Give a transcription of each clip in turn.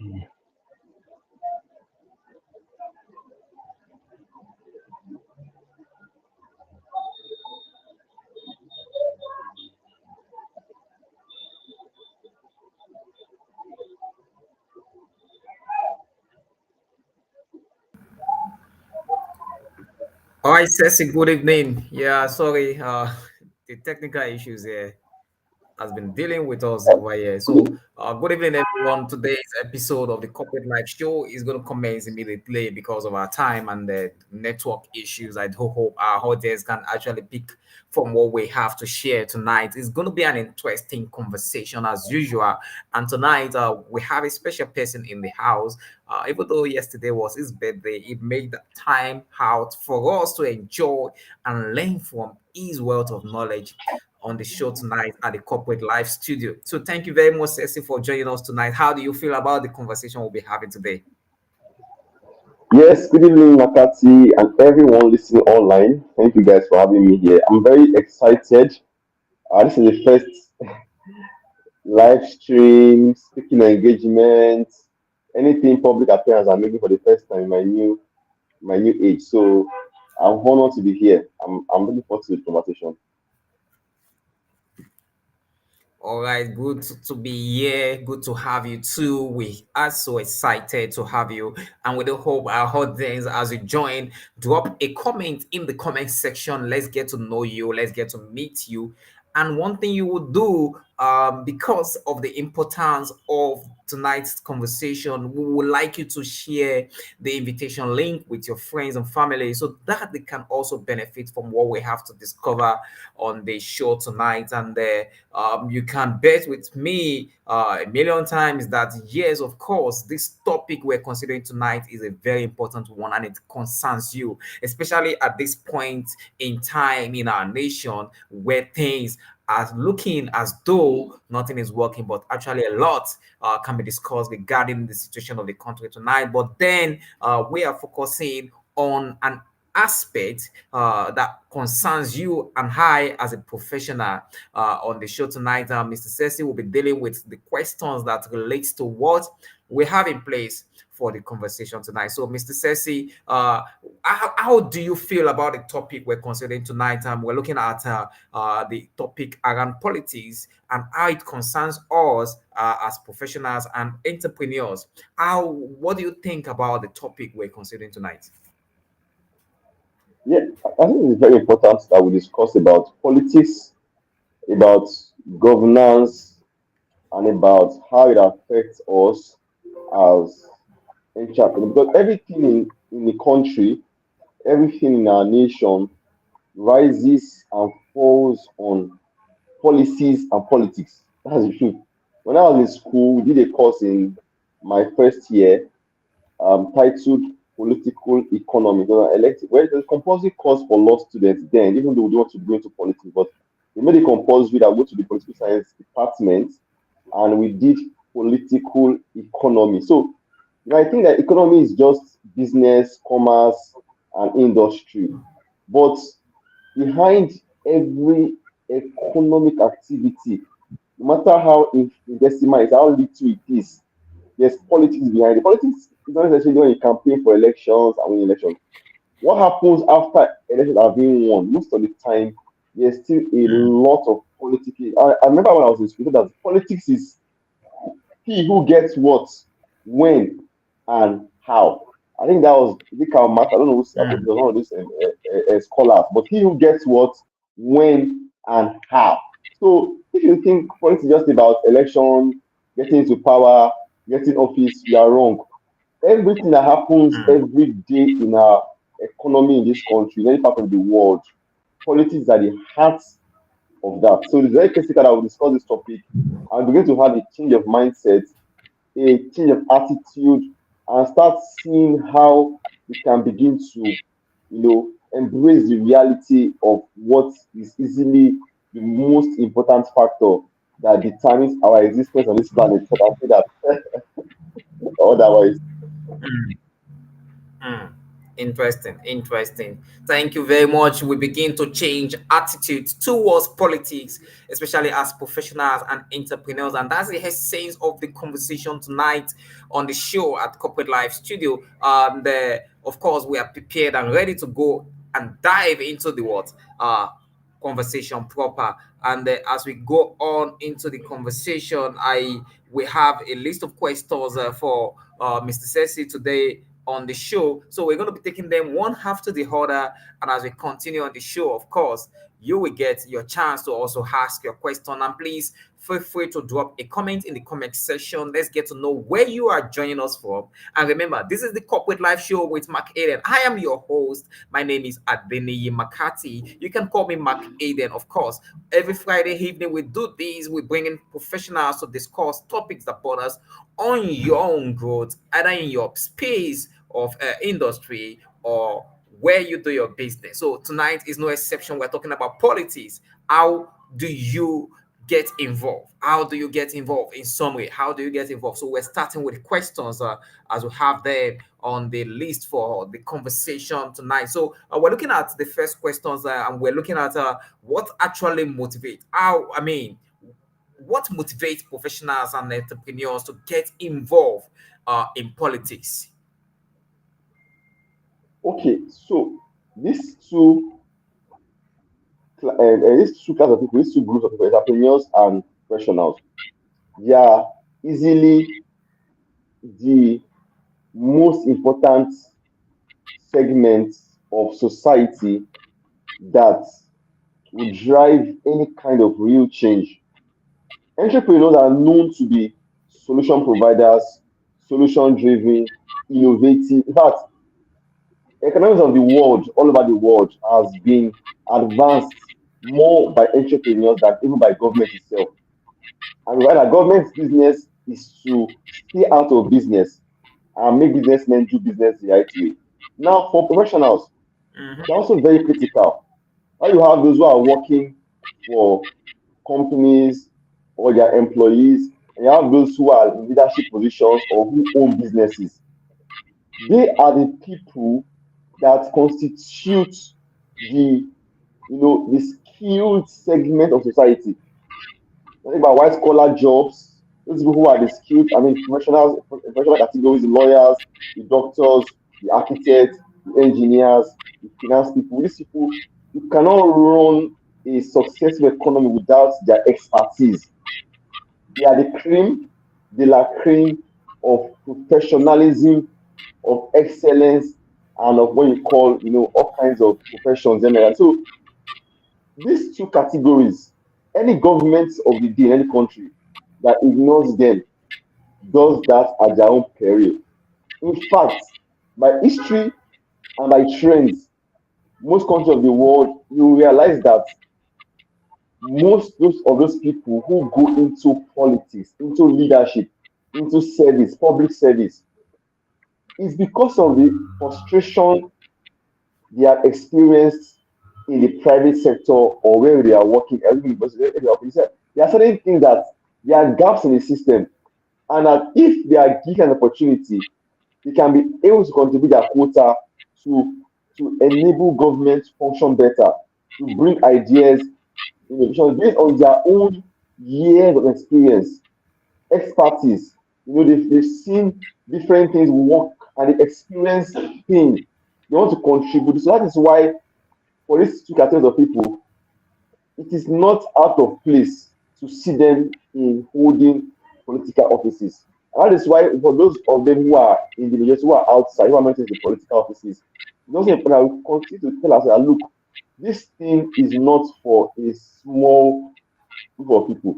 All right, Sesi, good evening. Yeah, sorry, the technical issues here has been dealing with us over here. So, good evening, everyone. Today's episode of the Corporate Life Show is going to commence immediately because of our time and the network issues. I do hope our audience can actually pick from what we have to share tonight. It's going to be an interesting conversation as usual. And tonight, we have a special person in the house. Even though yesterday was his birthday, it made the time out for us to enjoy and learn from his wealth of knowledge on the show tonight at the Corporate Life Studio. So thank you very much, Ceci, for joining us tonight. How do you feel about the conversation we'll be having today? Yes, good evening, Makati, and everyone listening online. Thank you guys for having me here. I'm very excited. This is the first live stream, speaking engagement, anything public appearance I'm making for the first time in my new age. So I'm honored to be here. I'm looking forward to the conversation. All right, good to be here. Good to have you too. We are so excited to have you, and we do hope our audience, as you join, drop a comment in the comment section. Let's get to know you. Let's get to meet you. And one thing you would do, because of the importance of tonight's conversation, we would like you to share the invitation link with your friends and family so that they can also benefit from what we have to discover on the show tonight. And you can bet with me a million times that, yes, of course, this topic we're considering tonight is a very important one and it concerns you, especially at this point in time in our nation where things are looking as though nothing is working, but actually a lot can be discussed regarding the situation of the country tonight. But then we are focusing on an aspect that concerns you and I as a professional on the show tonight. Mr. Sesi will be dealing with the questions that relates to what we have in place for the conversation tonight. So, Mr. Sesi, how do you feel about the topic we're considering tonight? We're looking at the topic around politics and how it concerns us as professionals and entrepreneurs. What do you think about the topic we're considering tonight? Yeah, I think it's very important that we discuss about politics, about governance, and about how it affects us as entrepreneurs. Because everything in the country, everything in our nation rises and falls on policies and politics. That's the truth. When I was in school, we did a course in my first year titled Political Economy. Well, it's a compulsory course for law students then, even though we don't want to go into politics, but they made it compulsory that we go to the political science department and we did political economy. So I think that economy is just business, commerce, and industry. But behind every economic activity, no matter how indeterminate, how little it is, there's politics behind it. Politics is not necessarily when you campaign for elections and win elections. What happens after elections are being won? Most of the time, there's still a lot of politics. I remember when I was in school that politics is he who gets what, when, and how. I think that was Vic Mark. I don't know who's one of these scholars, but he who gets what, when, and how. So if you think politics is just about election, getting into power, getting office, you are wrong. Everything that happens every day in our economy in this country, in any part of the world, politics are the heart of that. So it's very critical that we discuss this topic and begin to have a change of mindset, a change of attitude, and start seeing how we can begin to, embrace the reality of what is easily the most important factor that determines our existence on this planet. But I say that otherwise. Mm. Interesting, interesting. Thank you very much. We begin to change attitudes towards politics, especially as professionals and entrepreneurs. And that's the essence of the conversation tonight on the show at Corporate Life Studio. Of course, we are prepared and ready to go and dive into the what? Conversation proper. And as we go on into the conversation, I we have a list of questions for Mr. Sesi today on the show. So we're going to be taking them one after the other. And as we continue on the show, of course, you will get your chance to also ask your question. And please feel free to drop a comment in the comment section. Let's get to know where you are joining us from. And remember, this is the Corporate Life Show with McAden. I am your host. My name is Adeniyi Macarthy. You can call me McAden, of course. Every Friday evening, we do these. We bring in professionals to discuss topics that bother us on your own growth, either in your space of industry or where you do your business. So tonight is no exception. We're talking about politics. How do you get involved? How do you get involved in some way? How do you get involved? So we're starting with questions as we have them on the list for the conversation tonight. So we're looking at the first questions and we're looking at what actually motivates. What motivates professionals and entrepreneurs to get involved in politics? Okay, so these these two class of people, these two groups of people, entrepreneurs and professionals, they are easily the most important segments of society that will drive any kind of real change. Entrepreneurs are known to be solution providers, solution driven, innovative. In fact, economics of the world, all over the world, has been advanced more by entrepreneurs than even by government itself. And rather, government's business is to stay out of business and make businessmen do business the right way. Now, for professionals, they're Mhm. also very critical. How you have those who are working for companies or their employees, and you have those who are in leadership positions or who own businesses. They are the people that constitute the the skilled segment of society. Think about white collar jobs. Those people who are the skilled, I mean, professional categories, the lawyers, the doctors, the architects, the engineers, the finance people. These people, you cannot run a successful economy without their expertise. They are the cream de la cream of professionalism, of excellence, and of what you call, all kinds of professions generally. So these two categories, any government of the day in any country that ignores them does that at their own peril. In fact, by history and by trends, most countries of the world, you realize that most of those people who go into politics, into leadership, into service, public service, is because of the frustration they have experienced in the private sector or where they are working. There are certain things that there are gaps in the system, and that if they are given an opportunity, they can be able to contribute their quota to to enable government to function better, to bring ideas, innovation based on their own years of experience, expertise. They've seen different things work and they experience pain. They want to contribute. So that is why for these two categories of people, it is not out of place to see them in holding political offices. And that is why for those of them who are in the majority, who are outside, who are not in the political offices, it's also important we continue to tell us that look, this thing is not for a small group of people.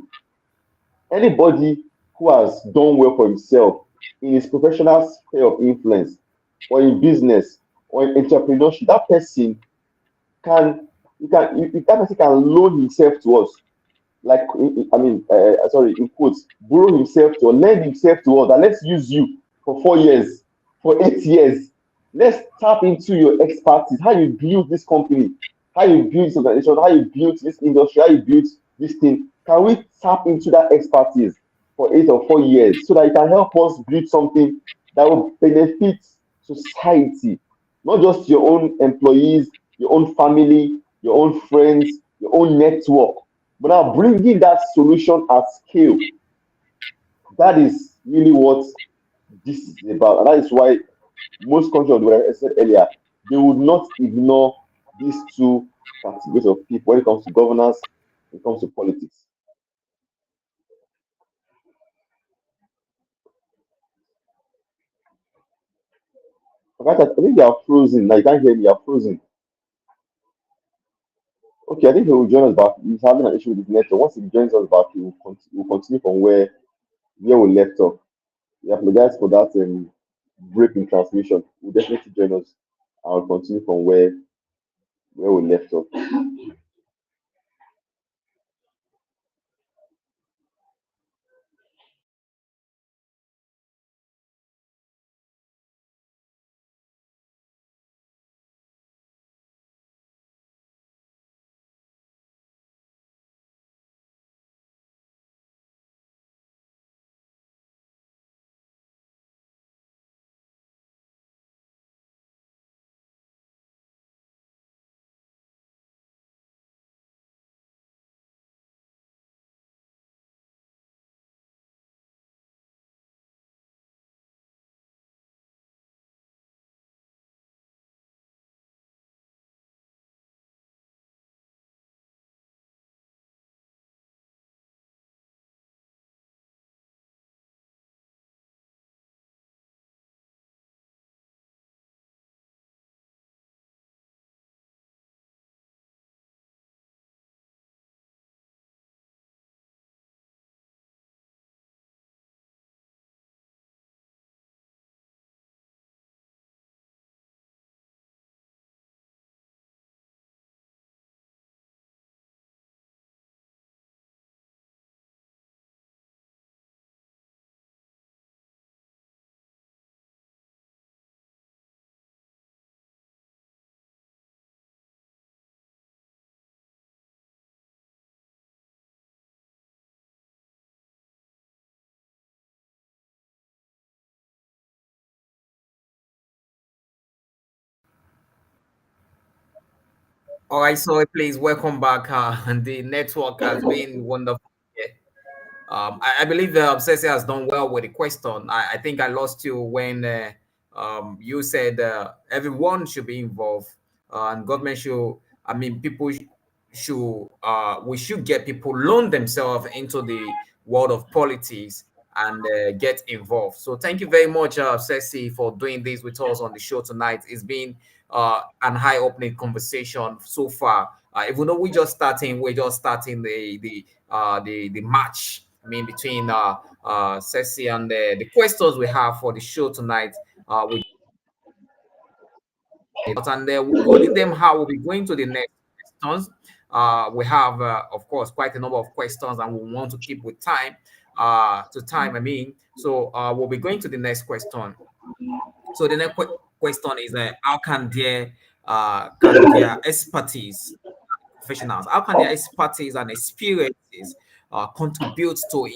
Anybody who has done well for himself in his professional sphere of influence, or in business, or in entrepreneurship, that person can that person can loan himself to us, like I mean, sorry, in quotes, borrow himself to, or lend himself to us, and let's use you for 4 years, for 8 years. Let's tap into your expertise, how you build this company, how you build this organization, how you build this industry, how you build this thing. Can we tap into that expertise for 8 or 4 years so that it can help us build something that will benefit society? not just your own employees, your own family, your own friends, your own network, but now bringing that solution at scale. That is really what this is about. And that is why most countries, what I said earlier, they would not ignore these two categories of people when it comes to governance, when it comes to politics. Okay, I think you are frozen. Now you can't hear me, you are frozen. Okay, I think he will join us back. He's having an issue with his network. Once he joins us back, he will continue from where we left off. We apologize for that break in transmission. We'll definitely join us. I'll continue from where we left off. All right, so please welcome back. And the network has been wonderful. Yeah. I believe Sesi has done well with the question. I think I lost you when you said everyone should be involved and government should, I mean, should, we should get people loan themselves into the world of politics and get involved. So thank you very much, Sesi, for doing this with us on the show tonight. It's been an eye-opening conversation so far. Even though we're just starting the match. I mean, between Ceci and the questions we have for the show tonight. We and holding them how we'll be going to the next questions. We have, of course, quite a number of questions, and we want to keep with time. To time, I mean. So we'll be going to the next question. So the next question is, how can their expertise professionals, how can their expertise and experiences contribute to,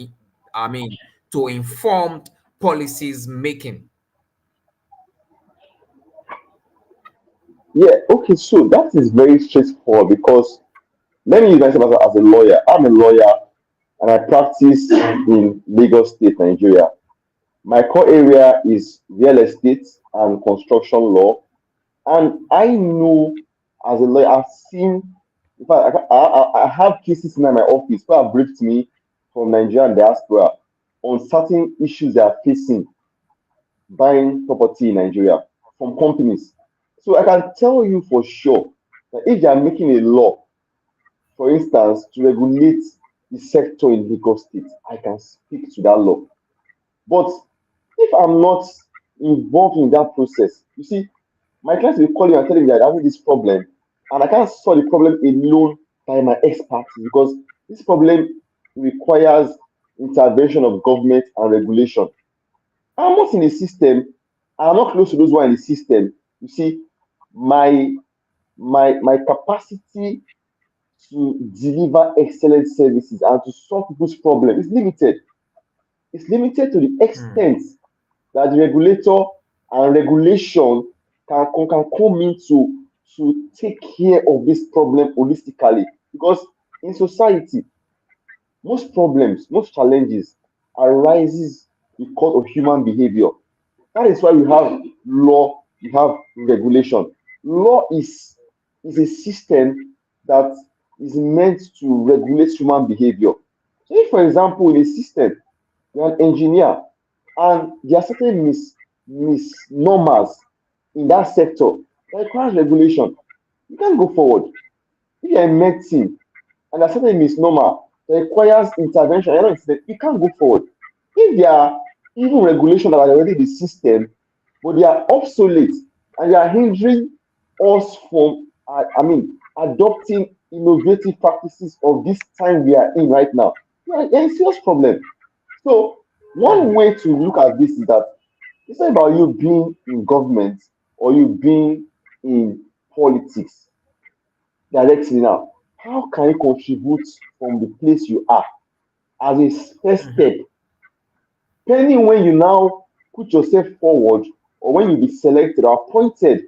I mean, to informed policies making? Yeah, okay, so that is very straightforward because let me use myself as a lawyer. I'm a lawyer and I practice in Lagos State, Nigeria. My core area is real estate and construction law. And I know as a lawyer, I've seen, in fact, I have cases in my office where have briefed me from Nigerian diaspora on certain issues they are facing buying property in Nigeria from companies. So I can tell you for sure that if they are making a law, for instance, to regulate the sector in Lagos State, I can speak to that law. But if I'm not involved in that process, you see, my clients will call you and tell you that I'm having this problem, and I can't solve the problem alone by my expertise because this problem requires intervention of government and regulation. I'm not in the system. I'm not close to those who are in the system. You see, my my capacity to deliver excellent services and to solve people's problem is limited. It's limited to the Hmm. extent that the regulator and regulation can come in to take care of this problem holistically. Because in society, most problems, most challenges arises because of human behavior. That is why we have law, we have regulation. Law is a system that is meant to regulate human behavior. So if, for example, in a system, you're an engineer and there are certain misnomers in that sector that requires regulation, you can't go forward. If you're in medicine and there's certain misnomer that requires intervention, you can't go forward. If there are even regulations that are already in the system, but they are obsolete and they are hindering us from, adopting innovative practices of this time we are in right now, we are in serious problem. So one mm, way to look at this is that it's not about you being in government or you being in politics directly now. How can you contribute from the place you are as a first mhm, step, pending when you now put yourself forward or when you be selected or appointed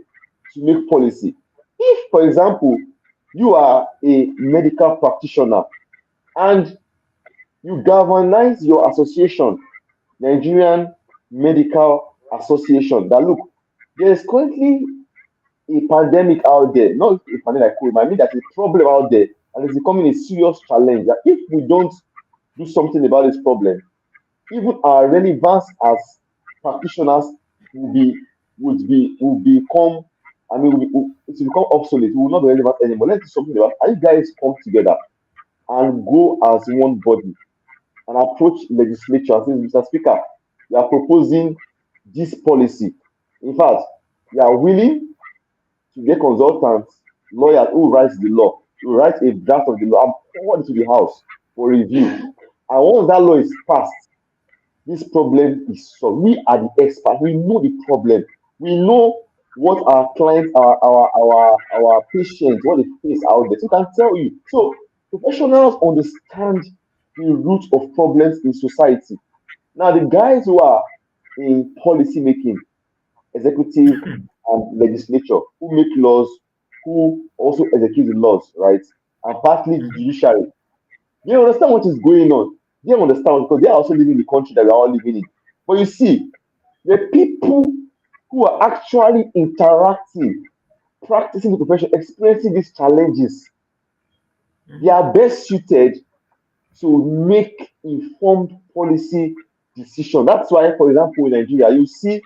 to make policy? If, for example, you are a medical practitioner and you galvanize your association, Nigerian Medical Association, that look, there is currently a pandemic out there, not a pandemic like COVID, I mean, there's a problem out there and it's becoming a serious challenge. That if we don't do something about this problem, even our relevance as practitioners will be will become, it will become obsolete. We will not be relevant anymore. Let's do something about it. And you guys come together and go as one body and approach legislature and say, Mr. Speaker, we are proposing this policy. In fact, we are willing to get consultants, lawyers who writes the law, to write a draft of the law and forward it to the House for review. And once that law is passed, this problem is solved. We are the experts. We know the problem. We know what our clients, our patients, what they face out there. So we can tell you. So professionals understand the root of problems in society. Now, the guys who are in policy making, executive and legislature, who make laws, who also execute the laws, right? And partly the mhm, judiciary, they understand what is going on. They understand because they are also living in the country that we are all living in. But you see, the people who are actually interacting, practicing the profession, experiencing these challenges, they mhm, are best suited to make informed policy decision. That's why, for example, in Nigeria, you see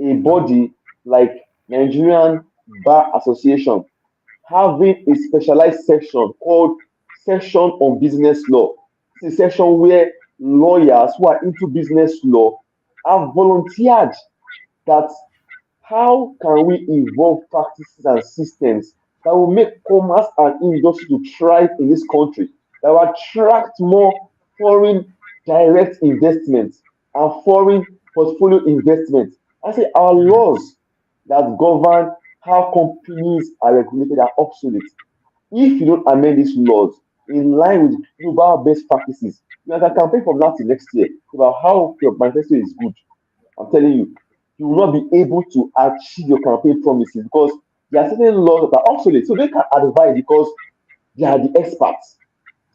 a body like Nigerian Bar Association having a specialized section called Section on Business Law. It's a section where lawyers who are into business law have volunteered that how can we evolve practices and systems that will make commerce and industry to thrive in this country, that will attract more foreign direct investments and foreign portfolio investments? I say our mhm, laws that govern how companies are regulated are obsolete. If you don't amend these laws in line with global best practices, you can campaign from now till next year about how your manifesto is good. I'm telling you, you will not be able to achieve your campaign promises because there are certain laws that are obsolete. So they can advise because they are the experts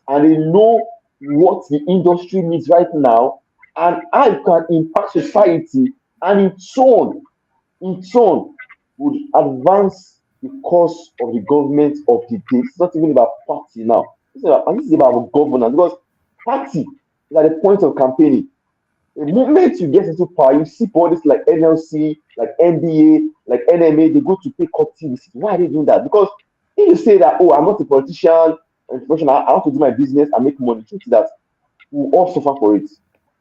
and they know what the industry needs right now and how it can impact society and in turn would advance the cause of the government of the day. It's not even about party now. This is about governance because party is at the point of campaigning. The moment you get into power, you see bodies like NLC, like NBA, like NMA, they go to pay court visit. Why are they doing that? Because if you say that, oh, I'm not a politician, I'm a professional, I want to do my business and make money, the truth is that we will all suffer for it.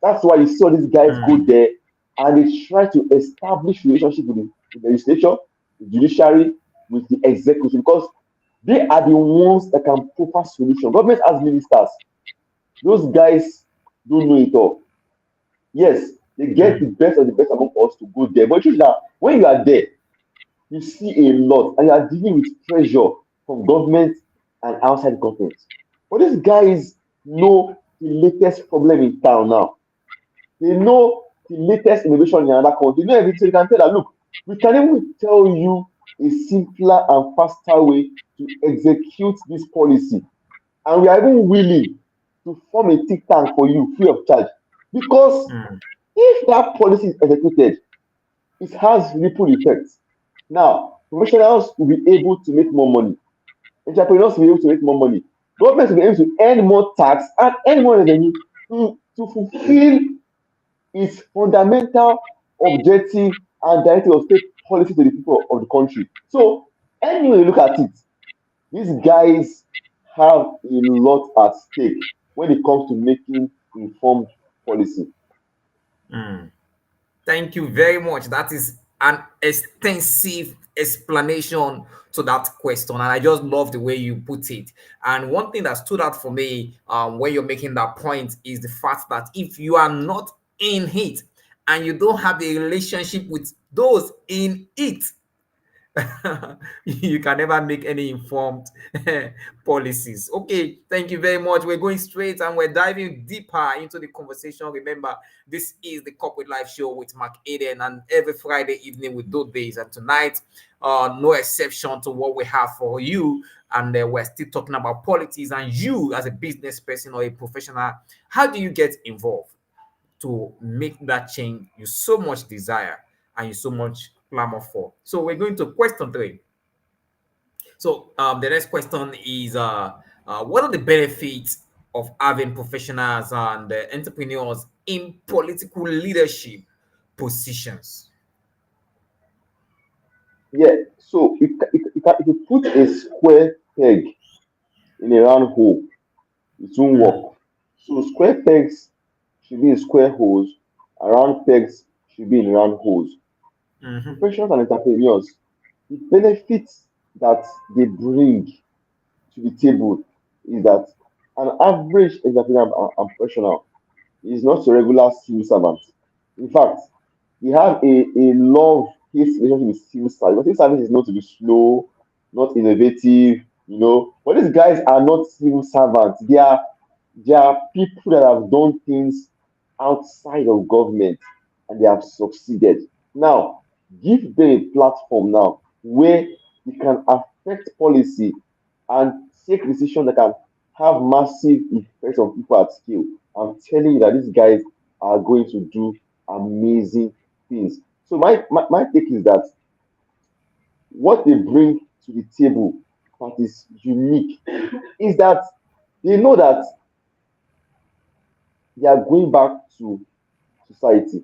That's why you see all these guys go mm, there and they try to establish relationship with the legislature, the judiciary, with the executive, because they are the ones that can propose solution. Government as ministers, those guys don't know it all. Yes, they get the mm, best of the best among us to go there. But the truth is that when you are there, you see a lot and you are dealing with pressure from government and outside government. But these guys know the latest problem in town now. They know the latest innovation in another country. They know everything. You can tell that, look, We can even tell you a simpler and faster way to execute this policy. And we are even willing to form a think tank for you free of charge. Because mm, if that policy is executed, it has ripple effects. Now, professionals will be able to make more money. Entrepreneurs will be able to make more money. Government will be able to earn more tax and earn more revenue to fulfill its fundamental objective and directive of state policy to the people of the country. So, anyway, you look at it, these guys have a lot at stake when it comes to making informed policy. mm. Thank you very much. That is an extensive explanation to that question, and I just love the way you put it. And one thing that stood out for me when you're making that point is the fact that if you are not in it and you don't have a relationship with those in it, you can never make any informed policies. Okay, thank you very much. We're going straight and we're diving deeper into the conversation. Remember, this is the Corporate Life Show with McAden, and every Friday evening we do this. And tonight, no exception to what we have for you. And we're still talking about politics. And you, as a business person or a professional, how do you get involved to make that change you so much desire and you so much clamor for? So we're going to question three. So the next question is what are the benefits of having professionals and entrepreneurs in political leadership positions? Yeah, so if you put a square peg in a round hole, it won't Mm, work. So square pegs should be in square holes, and round pegs should be in round holes. mhm, Professionals and entrepreneurs, the benefits that they bring to the table is that an average entrepreneur and professional is not a regular civil servant. In fact, we have a love-hate relationship with civil service. But civil service is known to be slow, not innovative, you know. But these guys are not civil servants. They are people that have done things outside of government and they have succeeded. Now, give them a platform now where they can affect policy and take decisions that can have massive effects on people at scale. I'm telling you that these guys are going to do amazing things. So my take is that what they bring to the table that is unique is that they know that they are going back to society.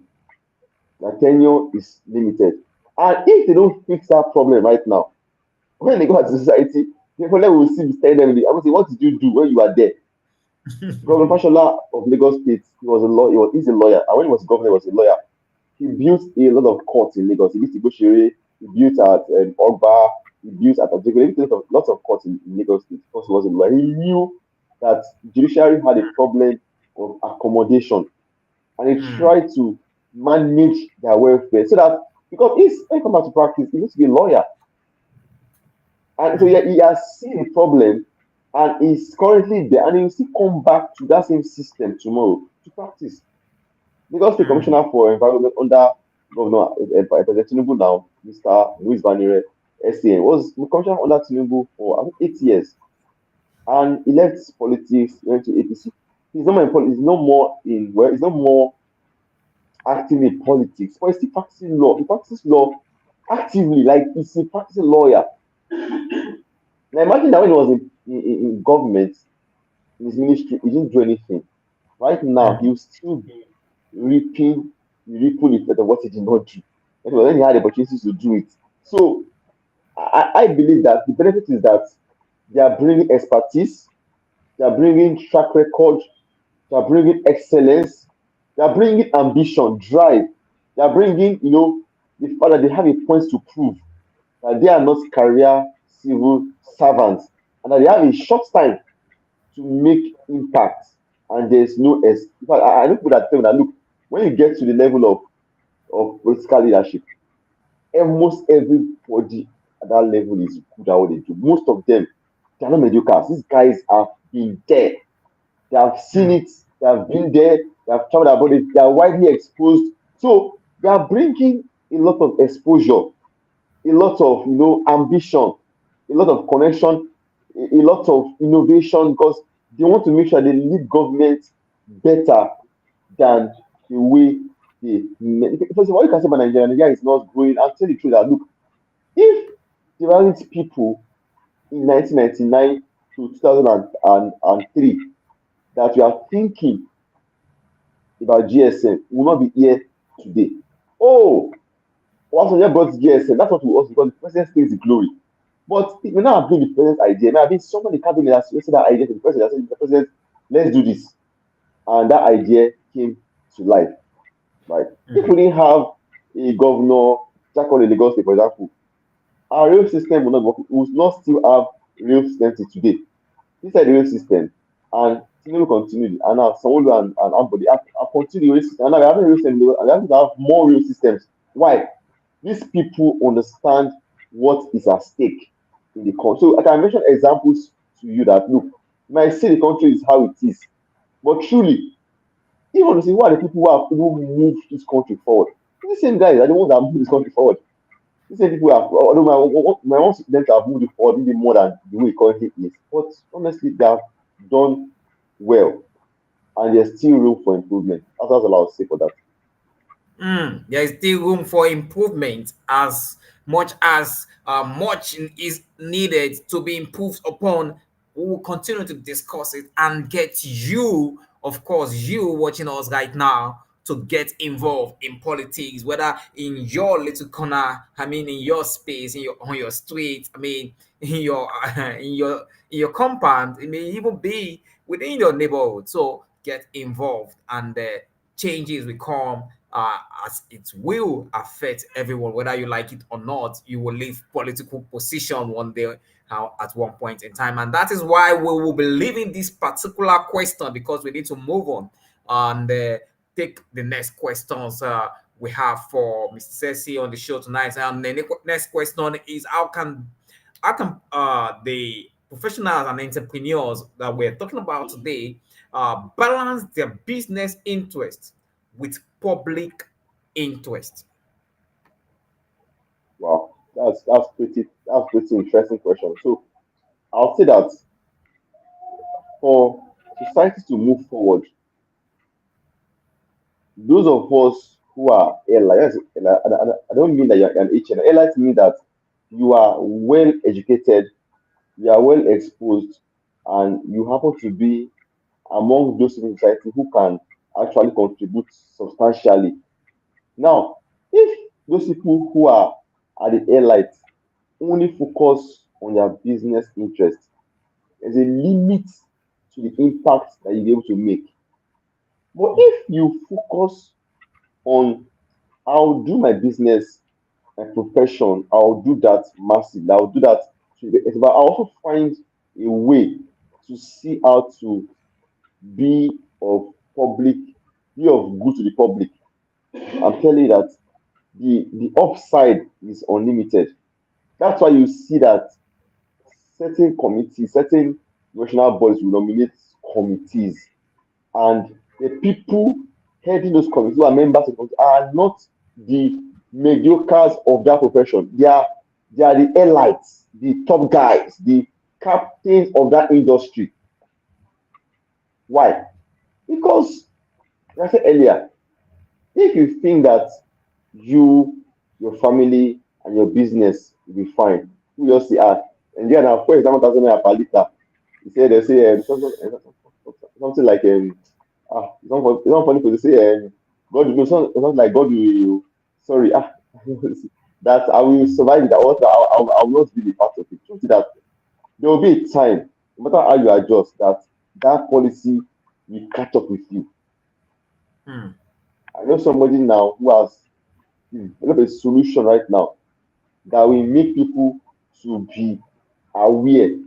Their tenure is limited. And if they don't fix that problem right now, when they go out to society, the problem will still be staring them in the I would say, what did you do when you were there? Governor Fashola of Lagos State, he was a lawyer, he's a lawyer, and when he was governor, he was a lawyer. He built a lot of courts in Lagos. He built Igoshere, he built at Ogba, he built at Ajegule, he built lots of courts in Lagos State because he was a lawyer. He knew that judiciary had a problem of accommodation and he mm, tried to manage their welfare so that because he's when he come back to practice, he used to be a lawyer. And so mhm, he has seen the problem and he's currently there and he will still come back to that same system tomorrow to practice. Lagos State mm, Commissioner for Environment under Governor President Tinubu now, Mr. Luis Banire, SAN, was the commissioner under Tinubu for I think 8 years. And he left politics, went to APC. He's no more in politics, he's no more in well, he's no more active in politics, but he's still practicing law. He practices law actively, like he's a practicing lawyer. Now imagine that when he was in government, in his ministry, he didn't do anything. Right now, mm, he'll still be reaping the ripple effect of what he did not do. Because when he had opportunities to do it. So I believe that the benefit is that they are bringing expertise, they are bringing track record, they are bringing excellence, they are bringing ambition, drive, they are bringing, the fact that they have a point to prove that they are not career civil servants and that they have a short time to make impact and there's no in fact I know people that tell me that look when you get to the level of political leadership almost everybody at that level is good at what they do. Most of them they are not mediocre. These guys have been there, they have seen mm, it, they have been there, they have traveled about it, they are widely exposed. So they are bringing a lot of exposure, a lot of ambition, a lot of connection, a lot of innovation because they want to make sure they lead government better than the way they. First of all, you can say about Nigeria is not growing. I'll tell you the truth that look, if there aren't people in 1999 to 2003 that we are thinking about GSM, we will not be here today. Oh, once we brought GSM, that's what we also because the president takes the glory. But it may not have been the president's idea. It may have been someone in the cabinet that suggested that idea to the president. That said, the president, let's do this. And that idea came to life. Right? If we Mhm. didn't have a governor, Jack on the Lagos State, for example, our rail system will not work. We will not still have rail system till today. Inside the rail system, and Tinubu continued, and now Sanwo-Olu and Ambode have continued the rail system, and now we have a rail system, and we have to have more rail systems. Why? These people understand what is at stake in the country. So I can mention examples to you that look, you might say the country is how it is, but truly, you want to see who are the people who move this country forward. These same guys are the ones that move this country forward. These same people have, although my own students have moved it forward maybe more than the way it currently is, but honestly, they have done well, and there's still room for improvement. That's all I'll say for that. There is still room for improvement as much is needed to be improved upon. We will continue to discuss it and get you, of course, you watching us right now, to get involved in politics, whether in your little corner, I mean, in your space, in your on your street, I mean, in your in your compound. It may even be within your neighborhood. So get involved, and changes will come, as it will affect everyone, whether you like it or not. You will leave political position one day, at one point in time, and that is why we will be leaving this particular question, because we need to move on and take the next questions we have for Mr. Sesi on the show tonight. And the next question is, how can the professionals and entrepreneurs that we're talking about today balance their business interest with public interest? Wow, that's pretty interesting question. So I'll say that for society to move forward, those of us who are allies, I don't mean that you're an HN. Allies mean that you are well educated, you are well exposed, and you happen to be among those in society who can actually contribute substantially. Now, if those people who are at the airlight only focus on their business interest, there's a limit to the impact that you'll be able to make. But if you focus on I'll do my business and profession, I'll do that massively, I'll do that to the but I also find a way to see how to be of public, be of good to the public. I'm telling you that the upside is unlimited. That's why you see that certain committees, certain national bodies will nominate committees, and the people heading those committees who are members of the committee are not the mediocres of that profession. They are the elites, the top guys, the captains of that industry. Why? Because, like I said earlier, if you think that you, your family, and your business will be fine, you just say, and then now, for example, 1,000 naira per liter. He said, they say, something like, it's not funny to say, God, it's not like God will, sorry, that I will survive it. I will not be the part of it. Truth is that there will be a time, no matter how you adjust, that policy will catch up with you. Hmm. I know somebody now who has developed a solution right now that will make people to be aware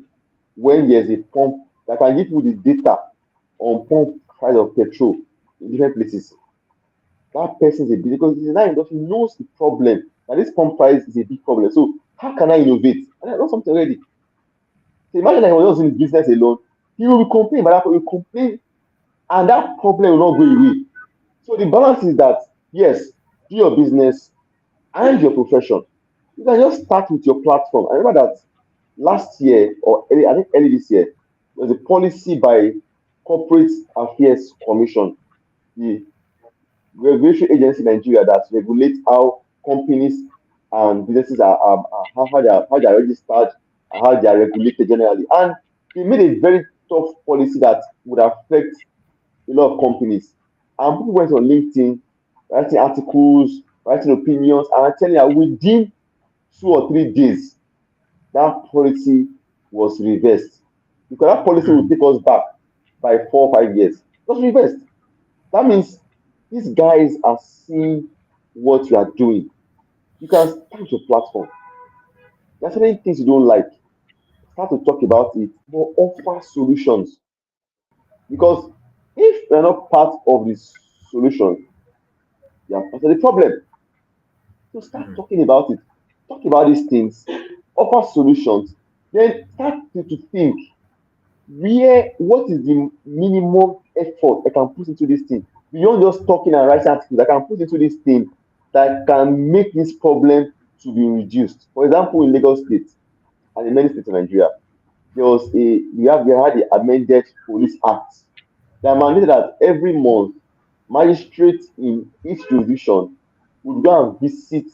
when there's a pump that can give you the data on pump price of petrol in different places. That person is a big because the design industry knows the problem that this pump price is a big problem. So how can I innovate? And I know something already. So imagine that he was just in business alone, he will complain, but that will complain, and that problem will not go away. So the balance is that yes, do your business, and your profession. You can just start with your platform. I remember that last year, or early, I think early this year, there was a policy by Corporate Affairs Commission, the regulatory agency in Nigeria that regulates how companies and businesses how they are registered and how they are regulated generally. And they made a very tough policy that would affect a lot of companies. And people went on LinkedIn, writing articles, writing opinions, and I tell you, within 2 or 3 days, that policy was reversed. Because that policy will Mm, take us back by 4 or 5 years. It was reversed. That means these guys are seeing what you are doing. You can start your platform. There are certain things you don't like. Start to talk about it, but offer solutions. Because if you're not part of the solution, you are part of the problem. So start mm, talking about it. Talk about these things, offer solutions, then start to think where what is the minimum effort I can put into this thing beyond just talking and writing articles. I can put into this thing that can make this problem to be reduced. For example, in Lagos State and in many states in Nigeria, there was a we had the amended Police Act that mandated that every month magistrates in each jurisdiction would go and visit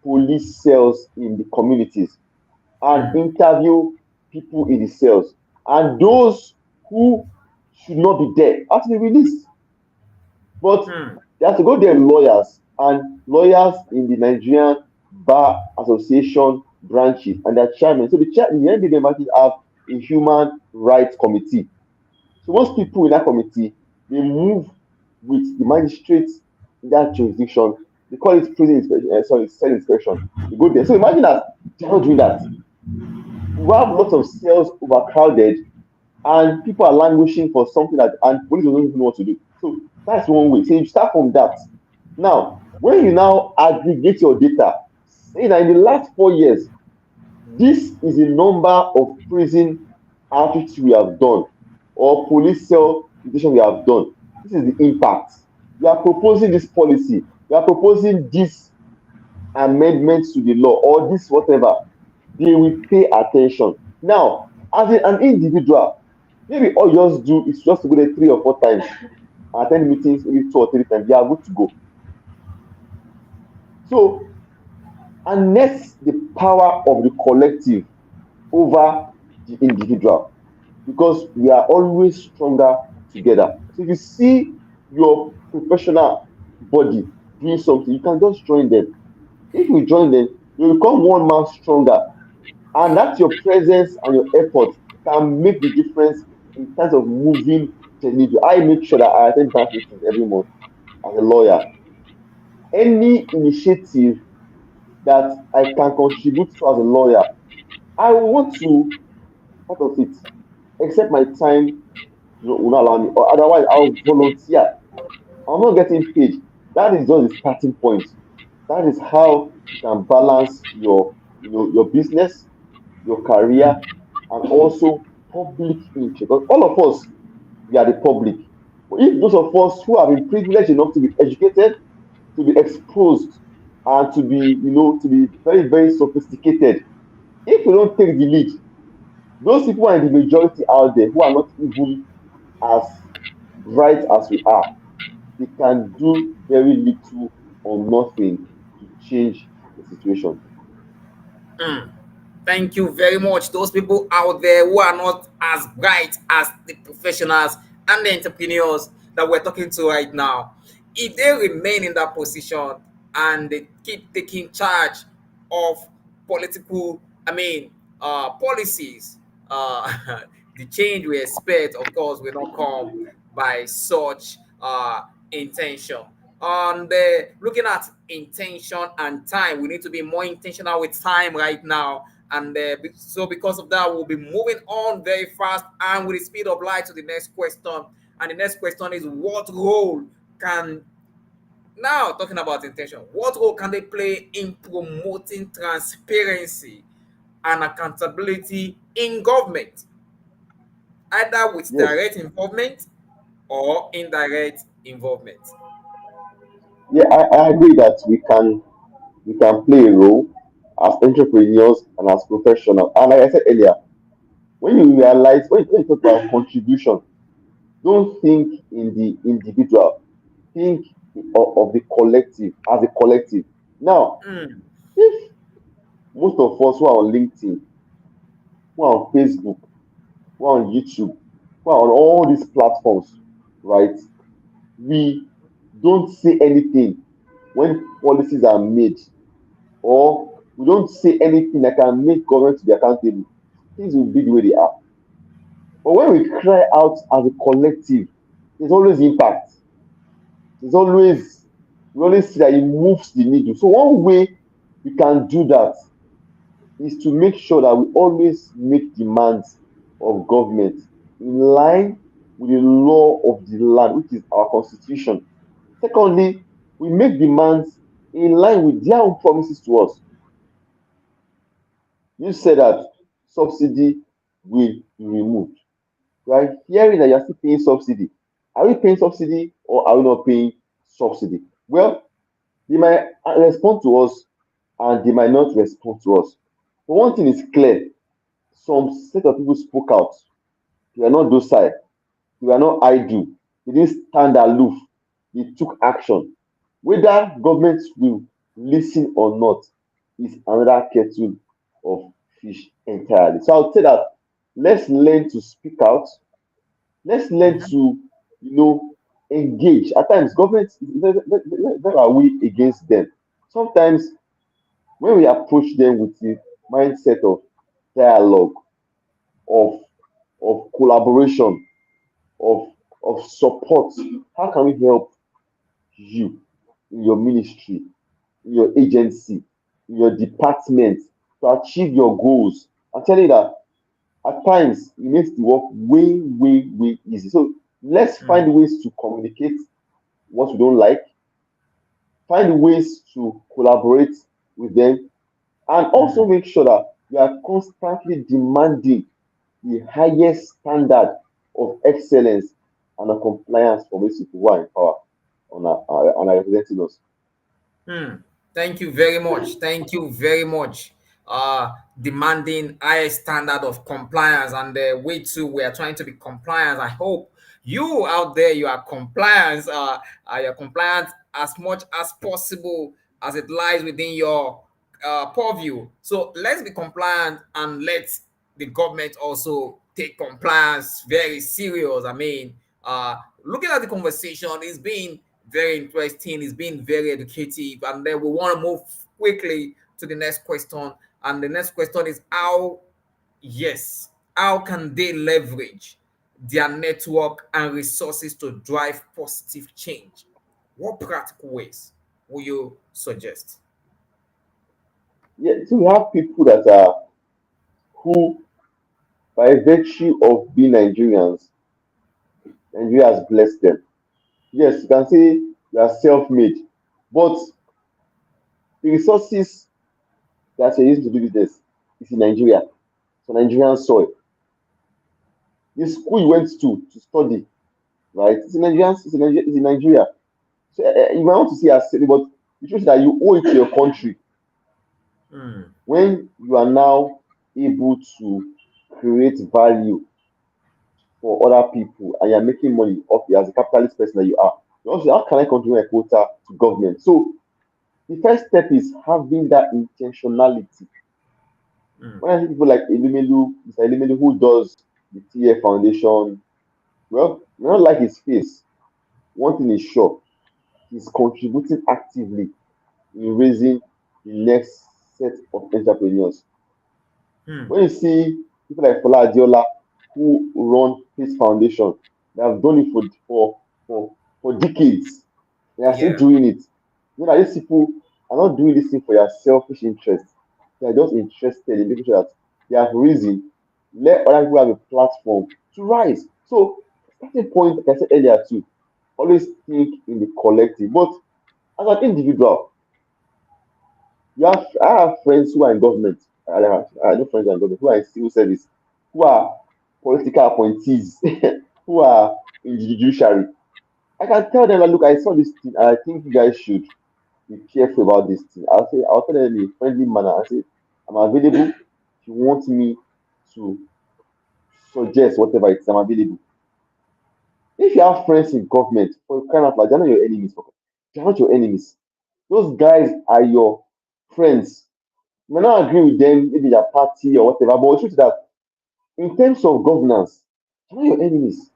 police cells in the communities and mm, interview people in the cells. And those who should not be there have to be released. But mm, they have to go there lawyers and lawyers in the Nigerian Bar Association branches and their chairman. So the NBA members have a human rights committee. So most people in that committee they move with the magistrates in that jurisdiction. They call it prison inspection, sorry, cell inspection. They go there. So imagine that they're not doing that. We have lots of cells overcrowded and people are languishing for something that and police don't even know what to do. So that's one way. So you start from that. Now, when you now aggregate your data, say that in the last 4 years, this is the number of prison outreach we have done or police cell visitation we have done. This is the impact. We are proposing this policy. We are proposing this amendments to the law or this whatever. They will pay attention. Now, as an individual, maybe all you just do is just to go there 3 or 4 times, attend meetings maybe 2 or 3 times, you are good to go. So, harness the power of the collective over the individual because we are always stronger together. So, if you see your professional body doing something, you can just join them. If you join them, you become one man stronger. And that's your presence and your effort can make the difference in terms of moving the needle. I make sure that I attend bank meetings every month as a lawyer. Any initiative that I can contribute to as a lawyer, I want to part of it, except my time will not allow me, or otherwise I'll volunteer. I'm not getting paid. That is just the starting point. That is how you can balance your business, your career, mm, and also public interest. Because all of us, we are the public. But if those of us who have been privileged enough to be educated, to be exposed, and to be very, very sophisticated, if we don't take the lead, those people are in the majority out there who are not even as bright as we are, they can do very little or nothing to change the situation. mm. Thank you very much. Those people out there who are not as bright as the professionals and the entrepreneurs that we're talking to right now, if they remain in that position and they keep taking charge of political, policies, the change we expect, of course, will not come by such intention. And looking at intention and time, we need to be more intentional with time right now. And so, because of that, we'll be moving on very fast and with the speed of light to the next question. And the next question is, what role can now talking about intention? What role can they play in promoting transparency and accountability in government, either with Yes. direct involvement or indirect involvement? Yeah, I agree that we can we can play a role as entrepreneurs and as professionals. And like I said earlier, when you realize, when you talk about contribution, don't think in the individual, think of the collective as a collective. Now, mm, if most of us who are on LinkedIn, who are on Facebook, who are on YouTube, who are on all these platforms, right, we don't say anything when policies are made, or we don't say anything that can make government to be accountable, things will be the way they are. But when we cry out as a collective, there's always impact. There's always we always see that it moves the needle. So one way we can do that is to make sure that we always make demands of government in line with the law of the land, which is our constitution. Secondly, we make demands in line with their own promises to us. You said that subsidy will be removed. We are hearing that you are still paying subsidy. Are we paying subsidy or are we not paying subsidy? Well, they might respond to us and they might not respond to us. But one thing is clear, some set of people spoke out. They were not docile, they were not idle, they didn't stand aloof, they took action. Whether government will listen or not is another kettle of fish entirely. So I would say that let's learn to speak out, let's learn mhm, to, engage. At times, government, where are we against them? Sometimes when we approach them with the mindset of dialogue, of collaboration, of support, how can we help you in your ministry, in your agency, in your department to achieve your goals? I'm telling you that at times it makes the work way, way, way easy. So let's mm, find ways to communicate what we don't like, find ways to collaborate with them, and also mm, make sure that we are constantly demanding the highest standard of excellence and of compliance from these people who are in power and are representing us. mm. Thank you very much. Thank you very much. Demanding high standard of compliance, and the way too we are trying to be compliant. I hope you out there you are compliant. You're compliant as much as possible as it lies within your purview. So let's be compliant and let the government also take compliance very serious. I mean, looking at the conversation, it's been very interesting, it's been very educative, and then we want to move quickly to the next question. And the next question is how, yes, how can they leverage their network and resources to drive positive change? What practical ways will you suggest? Yeah, so we have people that are who, by virtue of being Nigerians, Nigeria has blessed them. Yes, you can say you are self-made, but the resources that you're using to do business is in Nigeria, so Nigerian soil. The school you went to study, right? It's in Nigeria. It's in Nigeria. So you might want to see as silly, but it shows that you owe it to your country Mm, when you are now able to create value for other people and you're making money off it as a capitalist person that you are. You also say, how can I contribute my quota to government? So the first step is having that intentionality. mm, When I see people like Elimelu, Mr. Elimelu, who does the TF Foundation, well, you don't like his face. One thing is sure, he's contributing actively in raising the next set of entrepreneurs. mm, When you see people like Fola Adiola who run his foundation, they have done it for decades. They are still yeah. doing it. You know that these people are not doing this thing for their selfish interest. They are just interested in making sure that they have risen, let other people have a platform to rise. So, starting point, like I said earlier too, always think in the collective. But as an individual, I have friends who are in government. I know friends who are in government who are in civil service, who are political appointees, who are in the judiciary. I can tell them, like, look, I saw this thing, and I think you guys should. be careful about this thing. I'll tell them in a friendly manner. I say, I'm available if you want me to suggest whatever it is, I'm available. If you have friends in government, for crying out loud, they're not your enemies. They're not your enemies. Those guys are your friends. You may not agree with them, maybe their party or whatever, but the truth is that in terms of governance, they're not your enemies.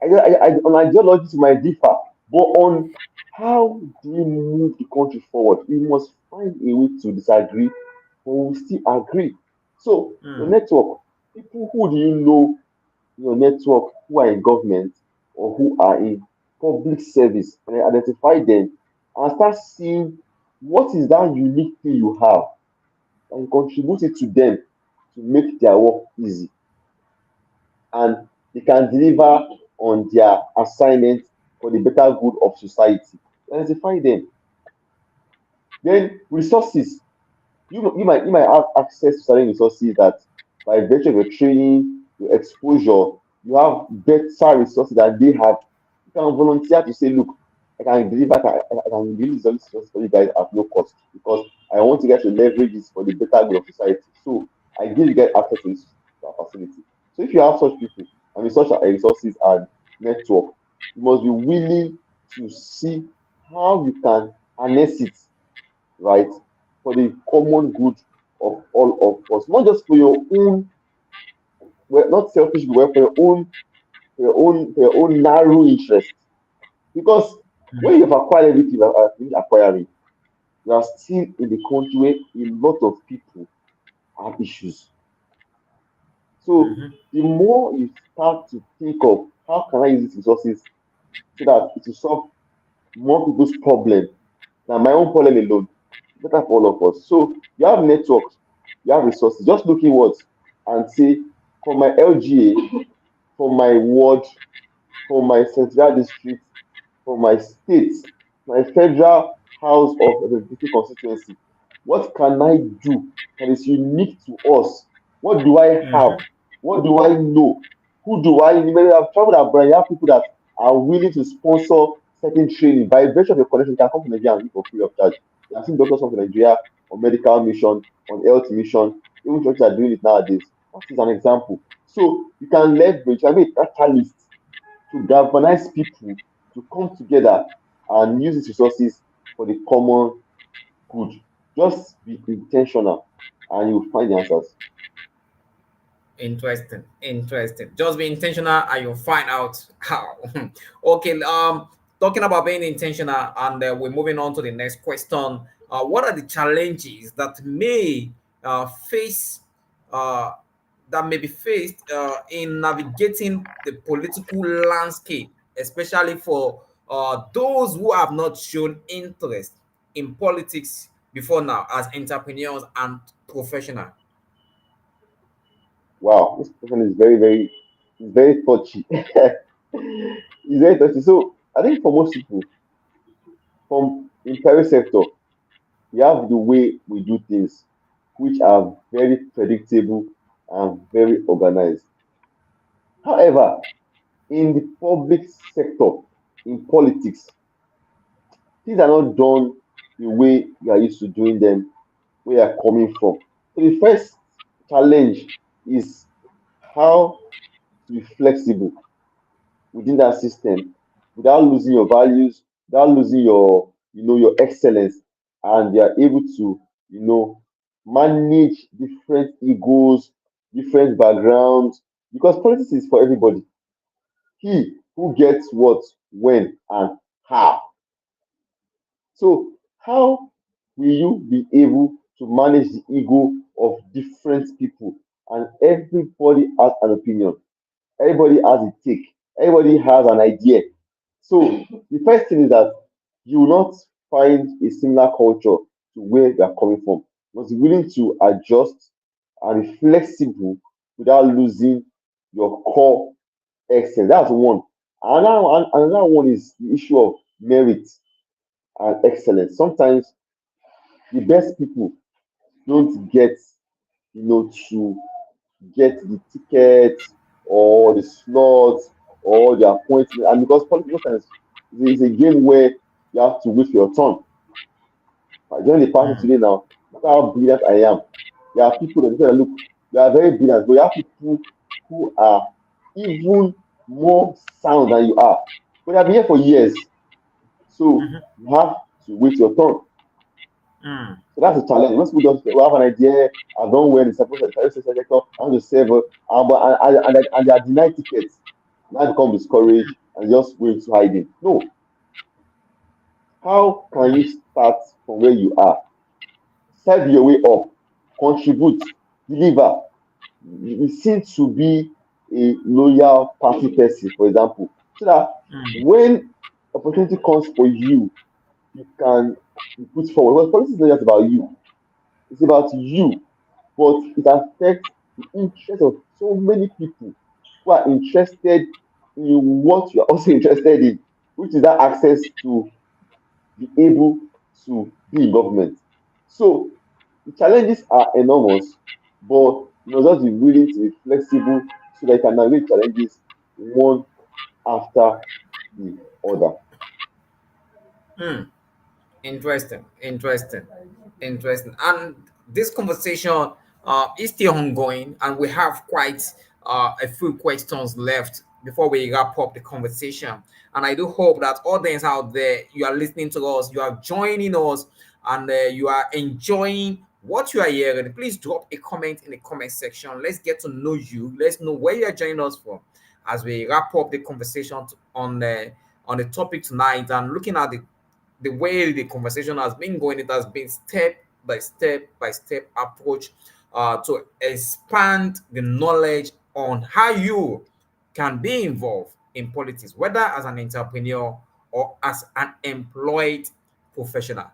On ideologies we might differ, but on how do we move the country forward, we must find a way to disagree, but we still agree. So your Mm, network, people who do you know in your network who are in government or who are in public service, and identify them and start seeing what is that unique thing you have and contribute it to them to make their work easy, and they can deliver on their assignment for the better good of society. Identify them. Then resources. You might have access to certain resources that by virtue of your training, your exposure, you have better resources that they have. You can volunteer to say, look, I can release all these resources for you guys at no cost because I want you guys to leverage this for the better good of society. So I give you guys access to this facility. So if you have such people, I mean such resources and network, you must be willing to see how you can harness it, right, for the common good of all of us, not just for your own, well, not selfish, but for your own, for your own narrow interest. Because when you've acquired everything you are acquiring, you are still in the country where a lot of people have issues. So mhm, the more you start to think of how can I use these resources so that it will solve more people's problem than my own problem alone, better for all of us. So you have networks, you have resources. Just look inwards and say, for my LGA, for my ward, for my central district, for my state, my federal house of representative constituency, what can I do that is unique to us? What do I have? mhm, What do I know? Who do I maybe I've traveled abroad? You have people that are willing to sponsor certain training by virtue of your connection. You can come to Nigeria and do for free of charge. You have seen doctors come to Nigeria on medical mission, on health mission. Even churches are doing it nowadays. That is an example. So you can leverage, I mean, catalyst to galvanize people to come together and use these resources for the common good. Just be intentional and you'll find the answers. interesting, interesting. Just be intentional and you'll find out how. Okay, talking about being intentional, and we're moving on to the next question. What are the challenges that may face uh, that may be faced in navigating the political landscape, especially for those who have not shown interest in politics before now as entrepreneurs and professionals? Wow, this question is very touchy. It's very touchy. So I think for most people, from in private sector, we have the way we do things, which are very predictable and very organized. However, in the public sector, in politics, things are not done the way you are used to doing them, where you are coming from. So the first challenge is how to be flexible within that system without losing your values, without losing your excellence, and you are able to, manage different egos, different backgrounds, because politics is for everybody. He who gets what, when, and how. So, how will you be able to manage the ego of different people? And everybody has an opinion, everybody has a take, everybody has an idea. So, the first thing is that you will not find a similar culture to where they are coming from. You must be willing to adjust and be flexible without losing your core excellence. That's one. Another one is the issue of merit and excellence. Sometimes the best people don't get, to get the tickets or the slots or the appointment. And because politics sometimes is a game where You have to wait for your turn. I join the party today now. Look how brilliant I am. There are people that say, look, you are very brilliant, but you have people who are even more sound than you are. But they have been here for years. So Mhm. you have to wait your turn. Mm. So that's a challenge. Most people just have an idea, I've done well in service sector, I want to serve, and they are denied tickets. Now they become discouraged and just go into hiding. No. How can you start from where you are? Serve your way up, contribute, deliver. You seem to be a loyal party person, for example, so that Mm. when opportunity comes for you, you can be put forward. Because politics is not just about you, it's about you, but it affects the interest of so many people who are interested in what you are also interested in, which is that access to be able to be in government. So the challenges are enormous, but you must just be willing to be flexible so that you can navigate challenges one after the other. Mm. Interesting, interesting, interesting. And this conversation is still ongoing, and we have quite a few questions left before we wrap up the conversation. And I do hope that audience out there, you are listening to us, you are joining us, and you are enjoying what you are hearing. Please drop a comment in the comment section. Let's get to know you. Let's know where you are joining us from as we wrap up the conversation on the topic tonight and looking at the way the conversation has been going. It has been step by step approach to expand the knowledge on how you can be involved in politics, whether as an entrepreneur or as an employed professional.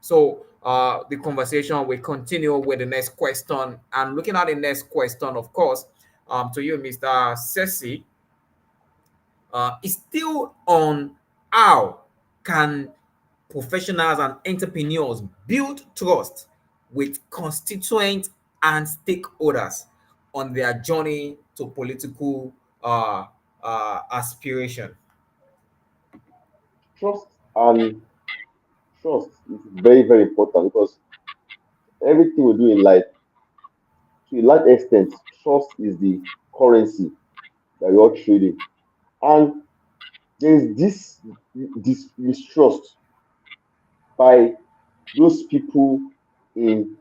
So the conversation will continue with the next question. And looking at the next question, of course, to you, Mr. Sesi, is still on how can professionals and entrepreneurs build trust with constituents and stakeholders on their journey to political aspiration. Trust and trust is very, very important because everything we do in life, to a large extent, trust is the currency that we're all trading. And there's this mistrust by those people in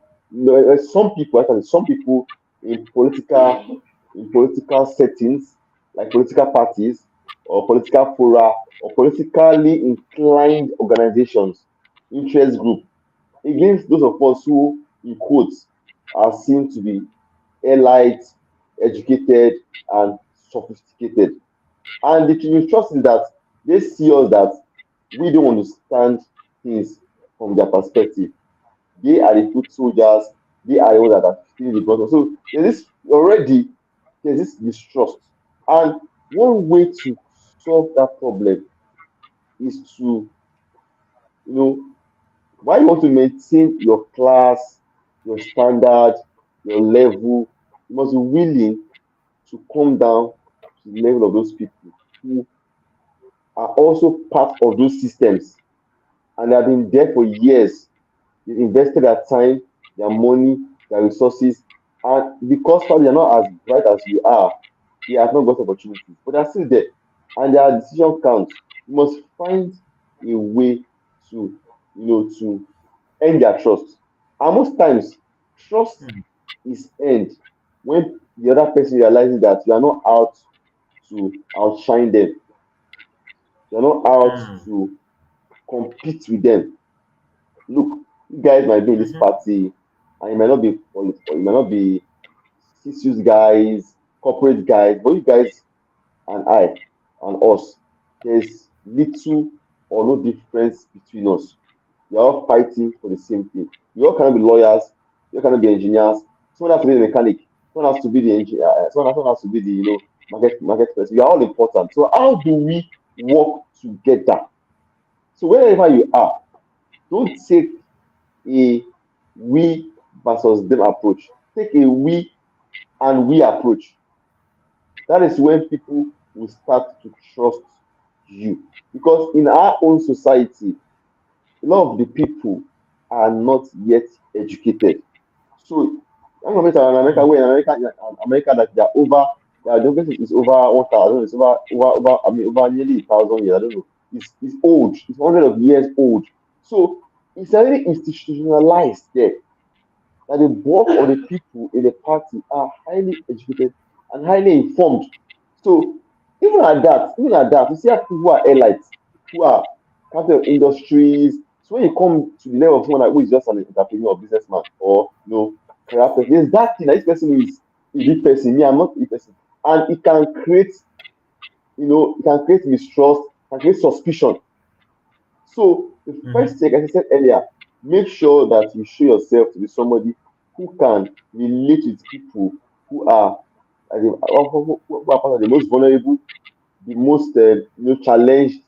some people actually some people in political settings like political parties or political fora or politically inclined organizations, interest group, against those of us who in quotes are seen to be elite, educated and sophisticated. And the mistrust is that they see us that we don't understand things from their perspective. They are the foot soldiers. They are the ones that are feeling the brunt. So there's this mistrust, and one way to solve that problem is to why you want to maintain your class, your standard, your level. You must be willing to come down to the level of those people who are also part of those systems and they have been there for years. They've invested their time, their money, their resources, and because probably they're not as bright as you are, they have not got opportunities, but they're still there, and their decision counts. You must find a way to, to earn their trust. And most times, trust Mm, is earned when the other person realizes that you are not out to outshine them, you're not out mm, to compete with them. Look, you guys might be in this mhm, party and you might not be you might not be CCUS guys, corporate guys, but you guys and I and us, there's little or no difference between us. We're all fighting for the same thing. We all cannot be lawyers, we all cannot be engineers, someone has to be the mechanic, someone has to be the engineer, someone has to be the market person. We are all important. So how do we work together? So wherever you are, don't take a we versus them approach. Take a we and we approach. That is when people will start to trust you. Because in our own society, a lot of the people are not yet educated. So I'm going to America, where in America that they're over, their democracy is over 1,000, it's over, I mean, over nearly 1,000 years. I don't know. It's old. It's hundred of years old. So it's already institutionalized there that the bulk of the people in the party are highly educated and highly informed. So even at that, you see how people who are elites, who are captain of industries. So when you come to the level of someone like who is just an entrepreneur or businessman or career person, there's that thing that this person is a big person. Me, I'm not a big person. And it can create mistrust, can create suspicion. So the first thing, as I said earlier, make sure that you show yourself to be somebody who can relate with people who are who are part of the most vulnerable, the most challenged,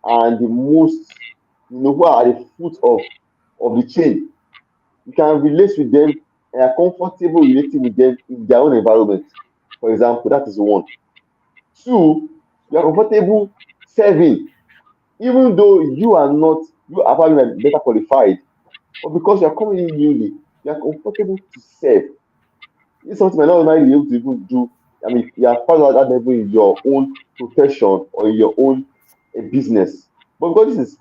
and the most who are at the foot of the chain. You can relate with them and are comfortable relating with them in their own environment. For example, that is one. Two, you are comfortable serving even though you are probably better qualified, but because you are coming in newly, you are comfortable to serve. This is something you might not be able to even do. I mean, you are part of that level in your own profession or in your own business. But because this is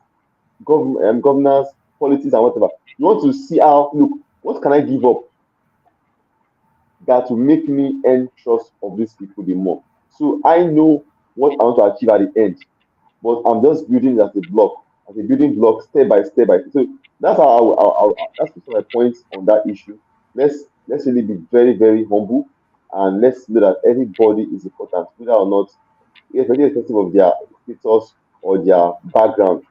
governance, politics, and whatever, you want to see how, look, what can I give up that will make me earn trust of these people the more? So I know what I want to achieve at the end, but I'm just building it as a building block, step by step by step. So that's how that's my points on that issue. Let's really be very very humble, and let's know that everybody is important, whether or not, irrespective of their status or their background.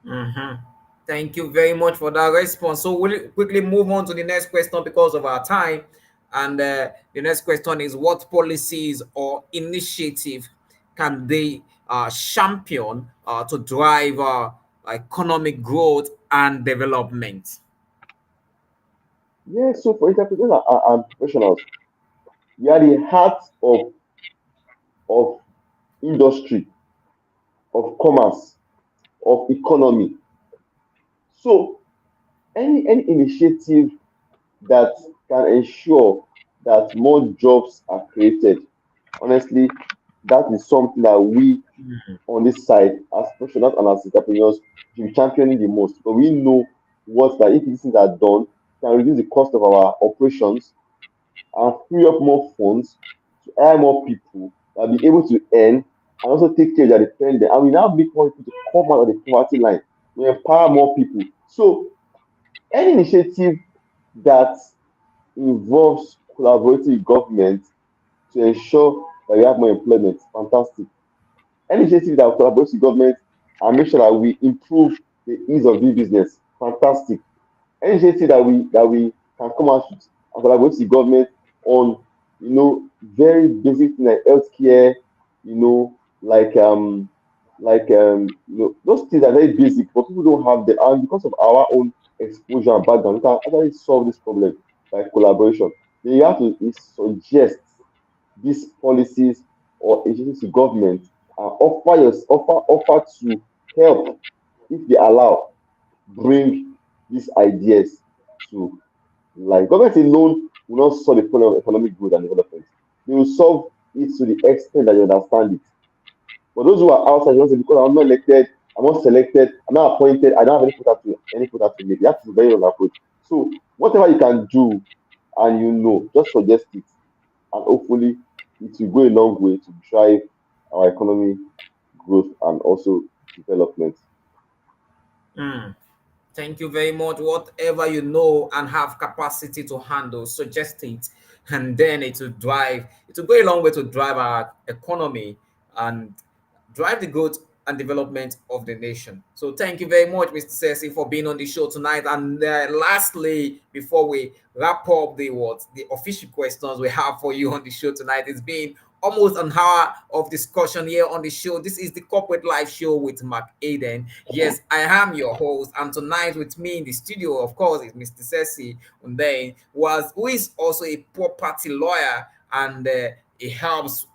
Mhm. Thank you very much for that response. So we'll quickly move on to the next question because of our time. And the next question is, what policies or initiative can they champion to drive economic growth and development? Yeah. So for entrepreneurs and professionals, we are the heart of industry, of commerce, of economy. So any initiative that can ensure that more jobs are created. Honestly, that is something that we on this side, as professionals and as entrepreneurs, should be championing the most. But we know what that if these things are done, can reduce the cost of our operations and free up more funds to hire more people that will be able to earn and also take care of their dependent. And we now make more people to come out of the poverty line. We empower more people. So any initiative that involves collaborating with government to ensure that we have more employment. Fantastic. Any initiative that collaborates with government and make sure that we improve the ease of doing business. Fantastic. Any initiative that we can come out with and collaborate with government on very basic things like healthcare, those things are very basic, but people don't have them. And because of our own exposure and background, we can actually solve this problem by collaboration. Then you have to suggest these policies or initiatives to government and offer to help if they allow bring these ideas to life. Government alone will not solve the problem of economic growth and development. They will solve it to the extent that you understand it. But those who are outside, you say, because I'm not elected, I'm not selected, I'm not appointed, I don't have any put out to make. That is a very wrong approach. So whatever you can do and just suggest it, and hopefully it will go a long way to drive our economy growth and also development. Mm. Thank you very much. Whatever you know and have capacity to handle, suggest it, and then it will drive. It will go a long way to drive our economy and drive the growth and development of the nation. So thank you very much, Mr. Sesi, for being on the show tonight. And lastly, before we wrap up the official questions we have for you on the show tonight, it's been almost an hour of discussion here on the show. This is the Corporate Life Show with McAden. Yes, I am your host, and tonight with me in the studio, of course, is Mr. Sesi Hundeyin, who is also a property lawyer, and he helps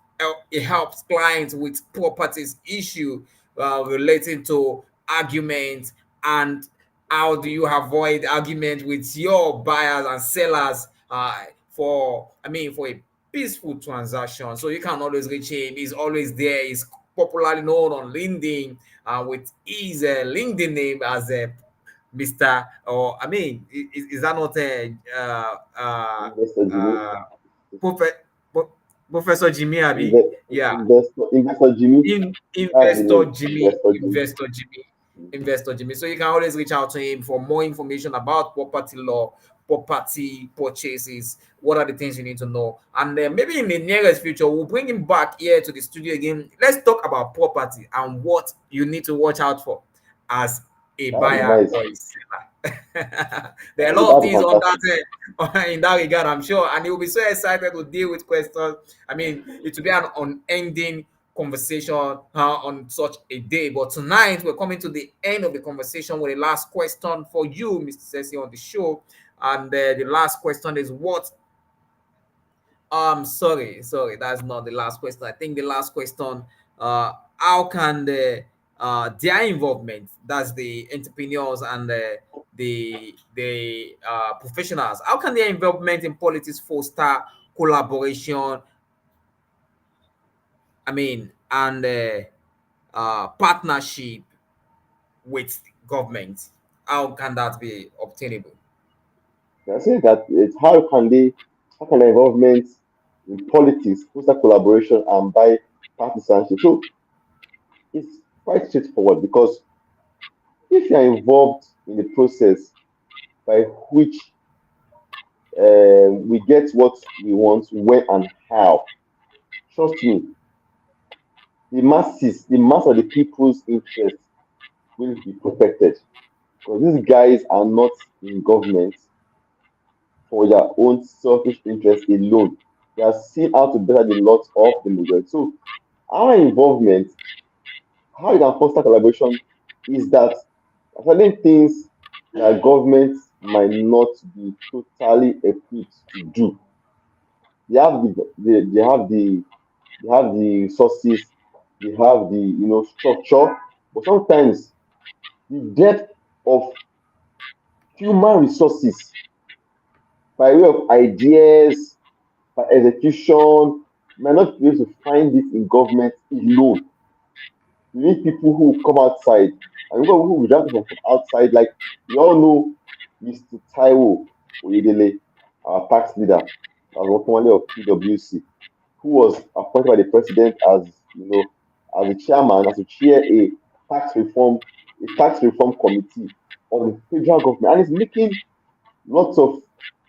it helps clients with properties issue relating to arguments, and how do you avoid argument with your buyers and sellers for for a peaceful transaction. So you can always reach him. He's always there. He's popularly known on LinkedIn with his LinkedIn name as Mr. Or is that not a Investor Jimmy, Profe- Professor Jimmy Abi? inve- Yeah, investor Jimmy, that's the Investor name, Jimmy, Investor Jimmy. Investor Jimmy, Mhm. Investor Jimmy. So you can always reach out to him for more information about property law, property purchases. What are the things you need to know? And then maybe in the nearest future, we'll bring him back here to the studio again. Let's talk about property and what you need to watch out for as a That'll be buyer nice. or a seller. There are a lot of That'll be things on fantastic. that in that regard, I'm sure, and he'll be so excited to deal with questions. It will be an unending conversation on such a day. But tonight we're coming to the end of the conversation with the last question for you, Mr. Sesi, on the show. And the last question is what sorry, that's not the last question. I think the last question, how can their involvement, that's the entrepreneurs and the professionals, how can their involvement in politics foster collaboration, and partnership with government? How can that be obtainable? I say that it's how can the involvement in politics foster collaboration and bipartisanship? So it's quite straightforward because if you are involved in the process by which we get what we want, when and how, trust me, the mass of the people's interest will be protected because these guys are not in government for their own selfish interest alone. They are seen how to better the lot of the majority. So our involvement, how you can foster collaboration, is that certain things that governments might not be totally equipped to do. They have they have the resources, they have the structure, but sometimes the depth of human resources by way of ideas, by execution, might not be able to find it in government alone. You need people who come outside and people who will just from outside. Like we all know Mr. Taiwo Oyedele, our tax leader, that was formerly of PwC, who was appointed by the president as as a chairman, as to chair a tax reform committee of the federal government, and is making lots of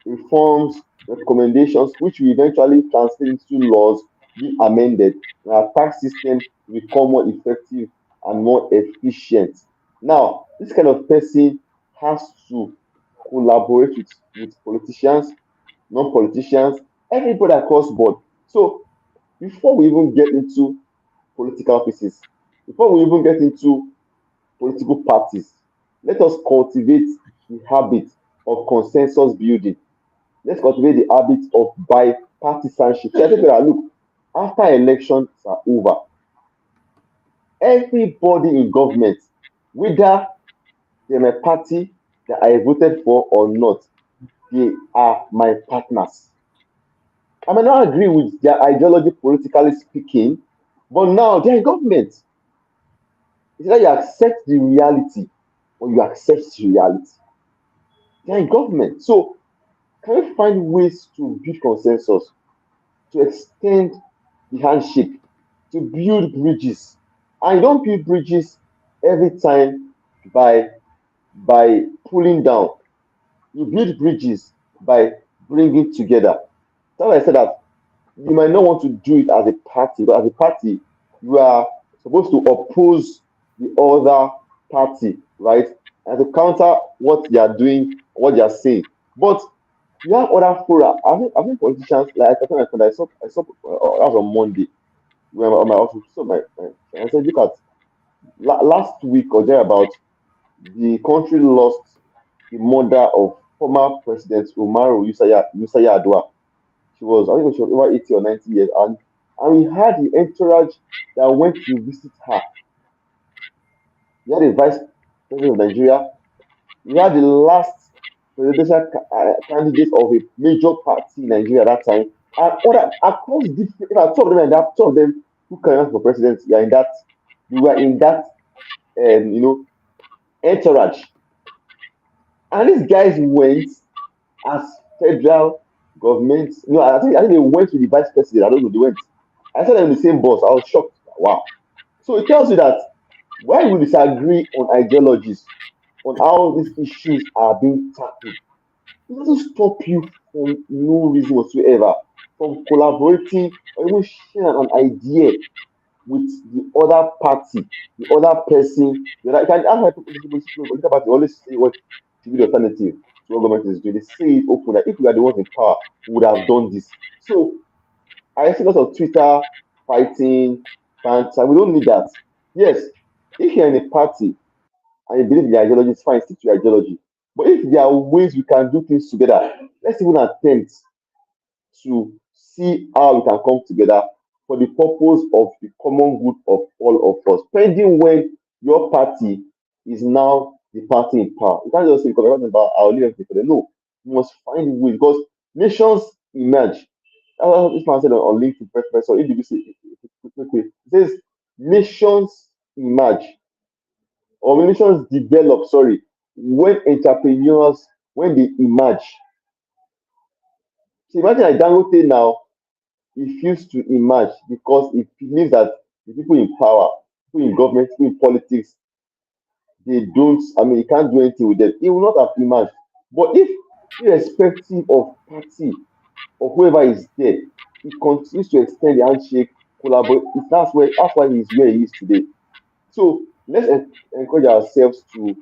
reforms, recommendations, which will eventually translate into laws, be amended, and our tax system will become more effective and more efficient. Now, this kind of person has to collaborate with politicians, non-politicians, everybody across board. So before we even get into political pieces, before we even get into political parties, let us cultivate the habit of consensus building. Let's cultivate the habit of bipartisanship. Tell people that look, after elections are over, everybody in government, whether they're my party that I voted for or not, they are my partners. I may not agree with their ideology politically speaking, but now they're in government. It's either you accept the reality or you accept the reality. They're in government. So can we find ways to build consensus, to extend the handshake, to build bridges? And you don't build bridges every time by pulling down. You build bridges by bringing together. So I said that you might not want to do it as a party, but as a party, you are supposed to oppose the other party, right? And to counter what they are doing, what they are saying. But you have other fora. I think politicians, like I told my friend, I saw that was on Monday when on my office. So my friend, I said, look at last week or thereabout, the country lost the mother of former President Umaru Yusaya Adua. She was, I think she was over 80 or 90 years, And we had the entourage that went to visit her. We had the vice president of Nigeria. We had the last presidential candidate of a major party in Nigeria at that time. And other across different, if I two of them and that two of them who can run for president, we were in that entourage. And these guys went as federal government. No, I think they went with the vice president. I don't know, they went. I saw them in the same bus. I was shocked. Wow. So it tells you that while we disagree on ideologies, on how these issues are being tackled, it doesn't stop you from no reason whatsoever from collaborating or even sharing an idea with the other party, the other person. You can ask my political party always say what should be the alternative to what government is doing. They say it open that if we are the ones in power, we would have done this. So I see lots of Twitter fighting, banter. We don't need that. Yes, if you're in a party and you believe in your ideology, it's fine, stick to your ideology. But if there are ways we can do things together, let's even attempt to see how we can come together for the purpose of the common good of all of us. Pending when your party is now the party in power. You can't just say because we're talking about our leaders before. No, you must find ways because nations emerge. That's what this man said on LinkedIn, Professor EDBC. It says nations emerge or nations develop, sorry, when entrepreneurs, when they emerge. So imagine like Dangote now refuse to emerge because it believes that the people in power, people in government, people in politics, they don't, I mean, you can't do anything with them. It will not have emerged. But if, irrespective of party or whoever is there, he continues to extend the handshake, collaborate, that's why he's where he is today. So let's encourage ourselves to,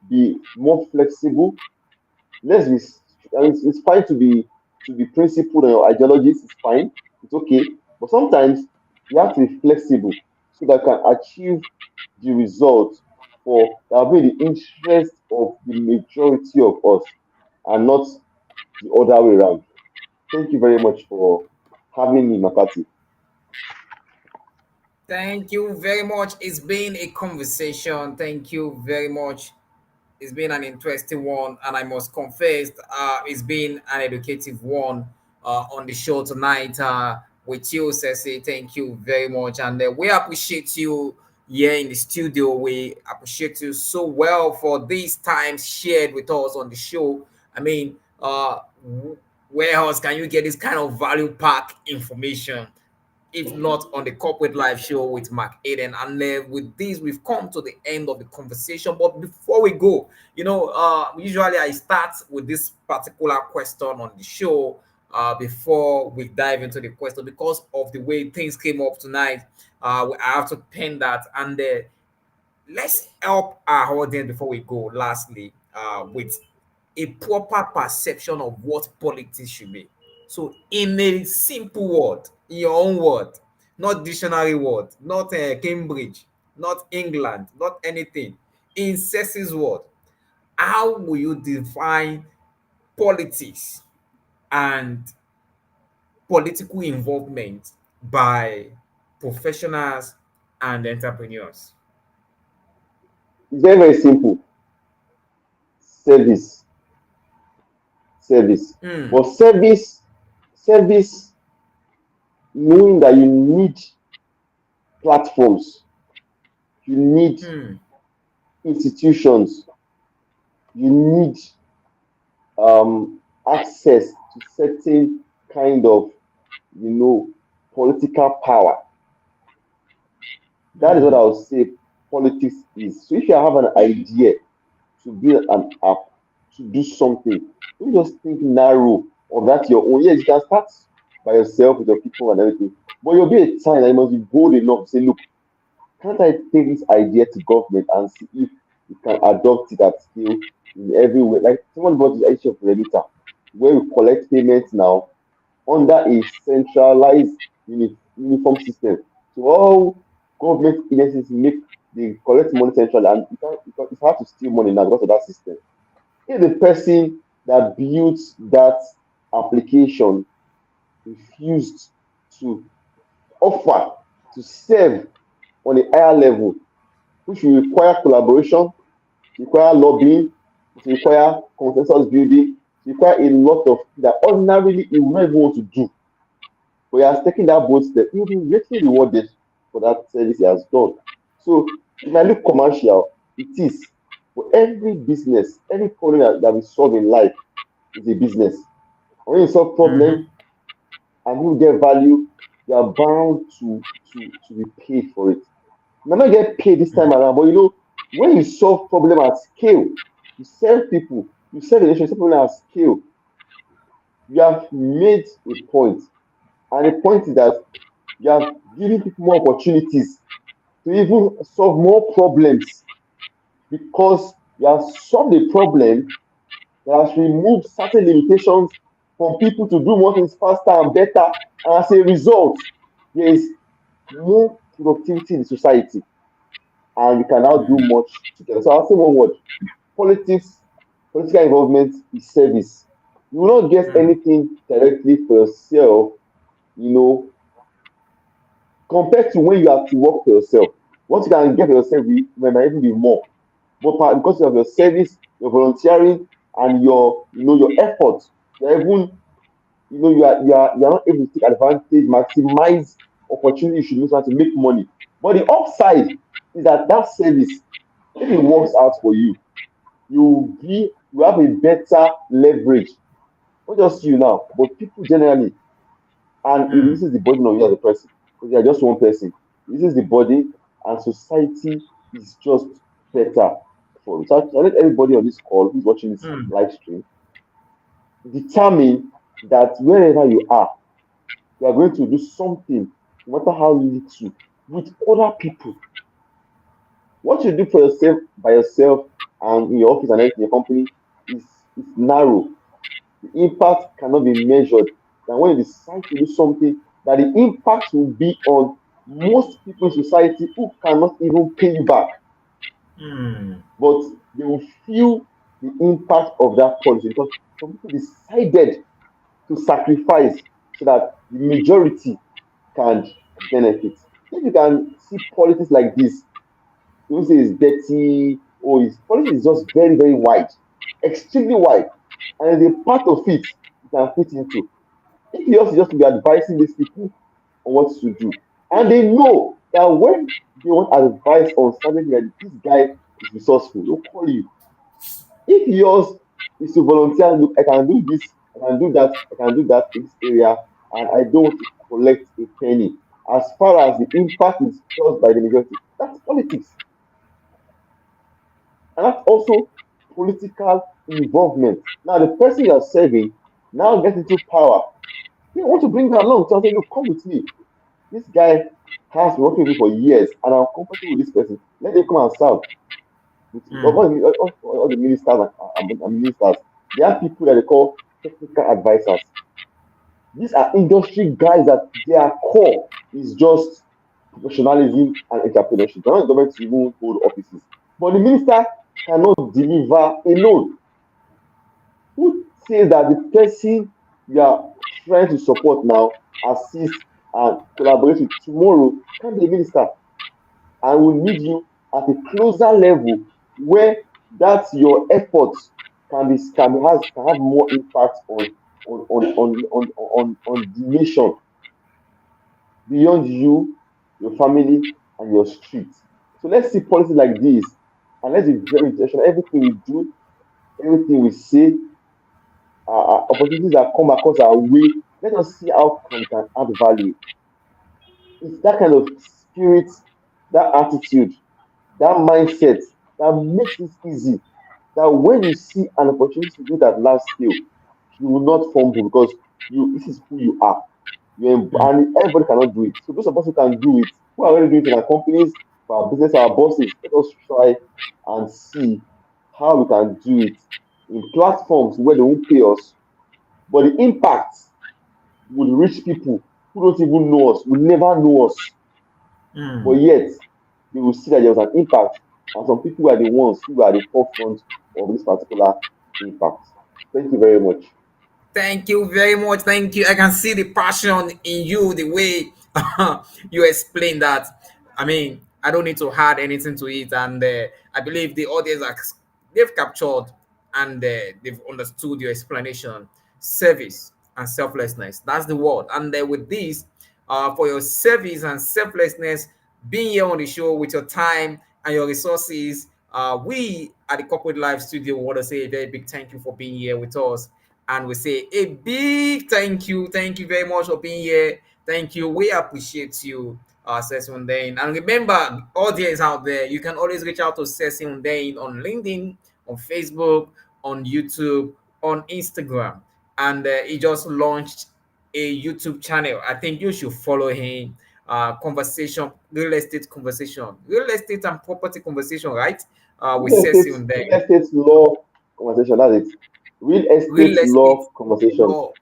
be more flexible. Let's be I mean, it's fine to be principled on your ideologies, it's fine, it's okay. But sometimes you have to be flexible so that you can achieve the result for that will be in the interest of the majority of us and not the other way around. Thank you very much for having me, Makati. Thank you very much. It's been a conversation. Thank you very much. It's been an interesting one, and I must confess, it's been an educative one on the show tonight with you, Sesi. Thank you very much, and we appreciate you here in the studio. We appreciate you so well for these times shared with us on the show. I mean, where else can you get this kind of value pack information? If not on the Corporate Life Show with McAden. And with this, we've come to the end of the conversation. But before we go, usually I start with this particular question on the show before we dive into the question because of the way things came up tonight. I have to pen that. And let's help our audience before we go, lastly, with a proper perception of what politics should be. So, in a simple word, in your own word, not dictionary word, not Cambridge, not England, not anything. In Ceci's word, how will you define politics and political involvement by professionals and entrepreneurs? It's very, very simple. Service, service. Hmm. But service, knowing that you need platforms, you need Hmm. institutions, you need access to certain kind of, you know, political power. That is what I Hmm. would say politics is. So if you have an idea to build an app, to do something, don't just think narrow of that your own. Yes, you can start by yourself with your people and everything, but you'll be a time that you must be bold enough to say, look, can't I take this idea to government and see if we can adopt it at scale in every way? Like someone brought the issue of remitter, where we collect payments now under a centralized uniform system. So all government agencies make they collect money centrally, and it's hard to steal money now because of that system. If the person that built that application refused to offer to serve on a higher level, which will require collaboration, require lobbying, it require consensus building, it require a lot of that ordinarily he will not even want to do. But he has taken that bold step, he'll be greatly rewarded for that service he has done. So it might look commercial, it is. But every business, every problem that we solve in life is a business. When you solve problem Mm-hmm. and you get value, you are bound to be paid for it. You might not get paid this time around, but you know, when you solve problem at scale, you serve people, you serve a nation, you serve people at scale, you have made a point. And the point is that you have given people more opportunities to even solve more problems because you have solved a problem that has removed certain limitations from people to do more things faster and better. And as a result, there is more productivity in the society and we can now do much together. So I'll say one word: politics, political involvement is service. You will not get anything directly for yourself, you know, compared to when you have to work for yourself. What you can get for yourself might even be more. But because of your service, your volunteering, and your efforts, you're even, you are not able to take advantage, maximize opportunity you should use to make money. But the upside is that that service, if it works out for you, you have a better leverage. Not just you now, but people generally, and it reduces the burden on you as a person because you are just one person. It reduces the body, and society is just better for it. So I let everybody on this call who's watching this live stream determine that wherever you are going to do something, no matter how little, with other people. What you do for yourself by yourself and in your office and everything, your company is narrow. The impact cannot be measured. And when you decide to do something, that the impact will be on most people in society who cannot even pay you back, Mm. but they will feel the impact of that policy because some people decided to sacrifice so that the majority can benefit. If you can see politics like this, you won't say it's dirty or it's politics is just very, very wide, extremely wide, and there's a part of it you can fit into. If yours is just to be advising these people on what to do, and they know that when they want advice on something that this guy is resourceful, they'll call you. If yours is to volunteer, look, I can do this, I can do that, I can do that in this area, and I don't want to collect a penny. As far as the impact is felt by the majority, that's politics. And that's also political involvement. Now, the person you're serving now gets into power. They want to bring her along to say, look, come with me. This guy has been working with me for years, and I'm comfortable with this person. Let them come and serve with all the ministers and ministers. They have people that they call technical advisors. These are industry guys that their core is just professionalism and entrepreneurship. They're not government to even hold offices. But the minister cannot deliver alone. Who says that the person you are trying to support now, assist, and collaborate with tomorrow can be a minister and will need you at a closer level where that your efforts can have more impact on the nation beyond you, your family, and your street. So let's see policies like this and let's be very intentional. Everything we do, everything we say, opportunities that come across our way, let us see how we can add value. It's that kind of spirit, that attitude, that mindset that makes it easy. That when you see an opportunity to do that large scale, you will not fumble because this is who you are. And everybody cannot do it. So those of us who can do it, who are already doing it in our companies, for our business, our bosses, let us try and see how we can do it in platforms where they won't pay us, but the impact will reach people who don't even know us, will never know us, but Mm. yet they will see that there was an impact, and some people are the ones who are the forefront of this particular impact. Thank you very much. Thank you very much. Thank you. I can see the passion in you, the way You explain that. I mean, I don't need to add anything to it, and I believe the audience are, they've captured and they've understood your explanation. Service and selflessness. That's the word. And with this, for your service and selflessness, being here on the show with your time and your resources, we at the Corporate Life Studio want to say a very big thank you for being here with us. And we say a big thank you. Thank you very much for being here. Thank you. We appreciate you, Sesi Hundeyin. And remember, audience out there, you can always reach out to Sesi Hundeyin on LinkedIn, on Facebook, on YouTube, on Instagram. And he just launched a YouTube channel. I think you should follow him. Conversation, real estate and property conversation, right? With Sesi Real Hundeyin. estate law conversation. That's it. Real Real estate estate law conversations. law Law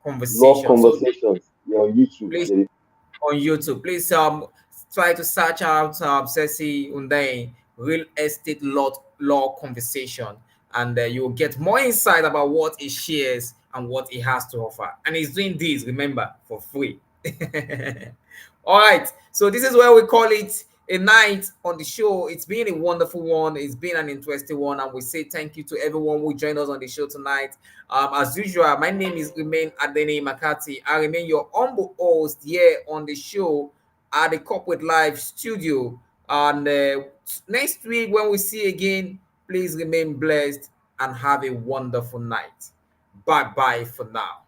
conversation. So conversations. Yeah, on YouTube. please, on YouTube. Please try to search out Sesi Hundeyin Real Estate Law Conversation, and you will get more insight about what he shares and what he has to offer. And he's doing this, remember, for free. All right. So this is where we call it a night on the show. It's been a wonderful one. It's been an interesting one, and we say thank you to everyone who joined us on the show tonight. As usual, my name is remain Adeniyi Macarthy. I remain your humble host here on the show at the Corporate Live Studio. And next week, when we see again, please remain blessed and have a wonderful night. Bye bye for now.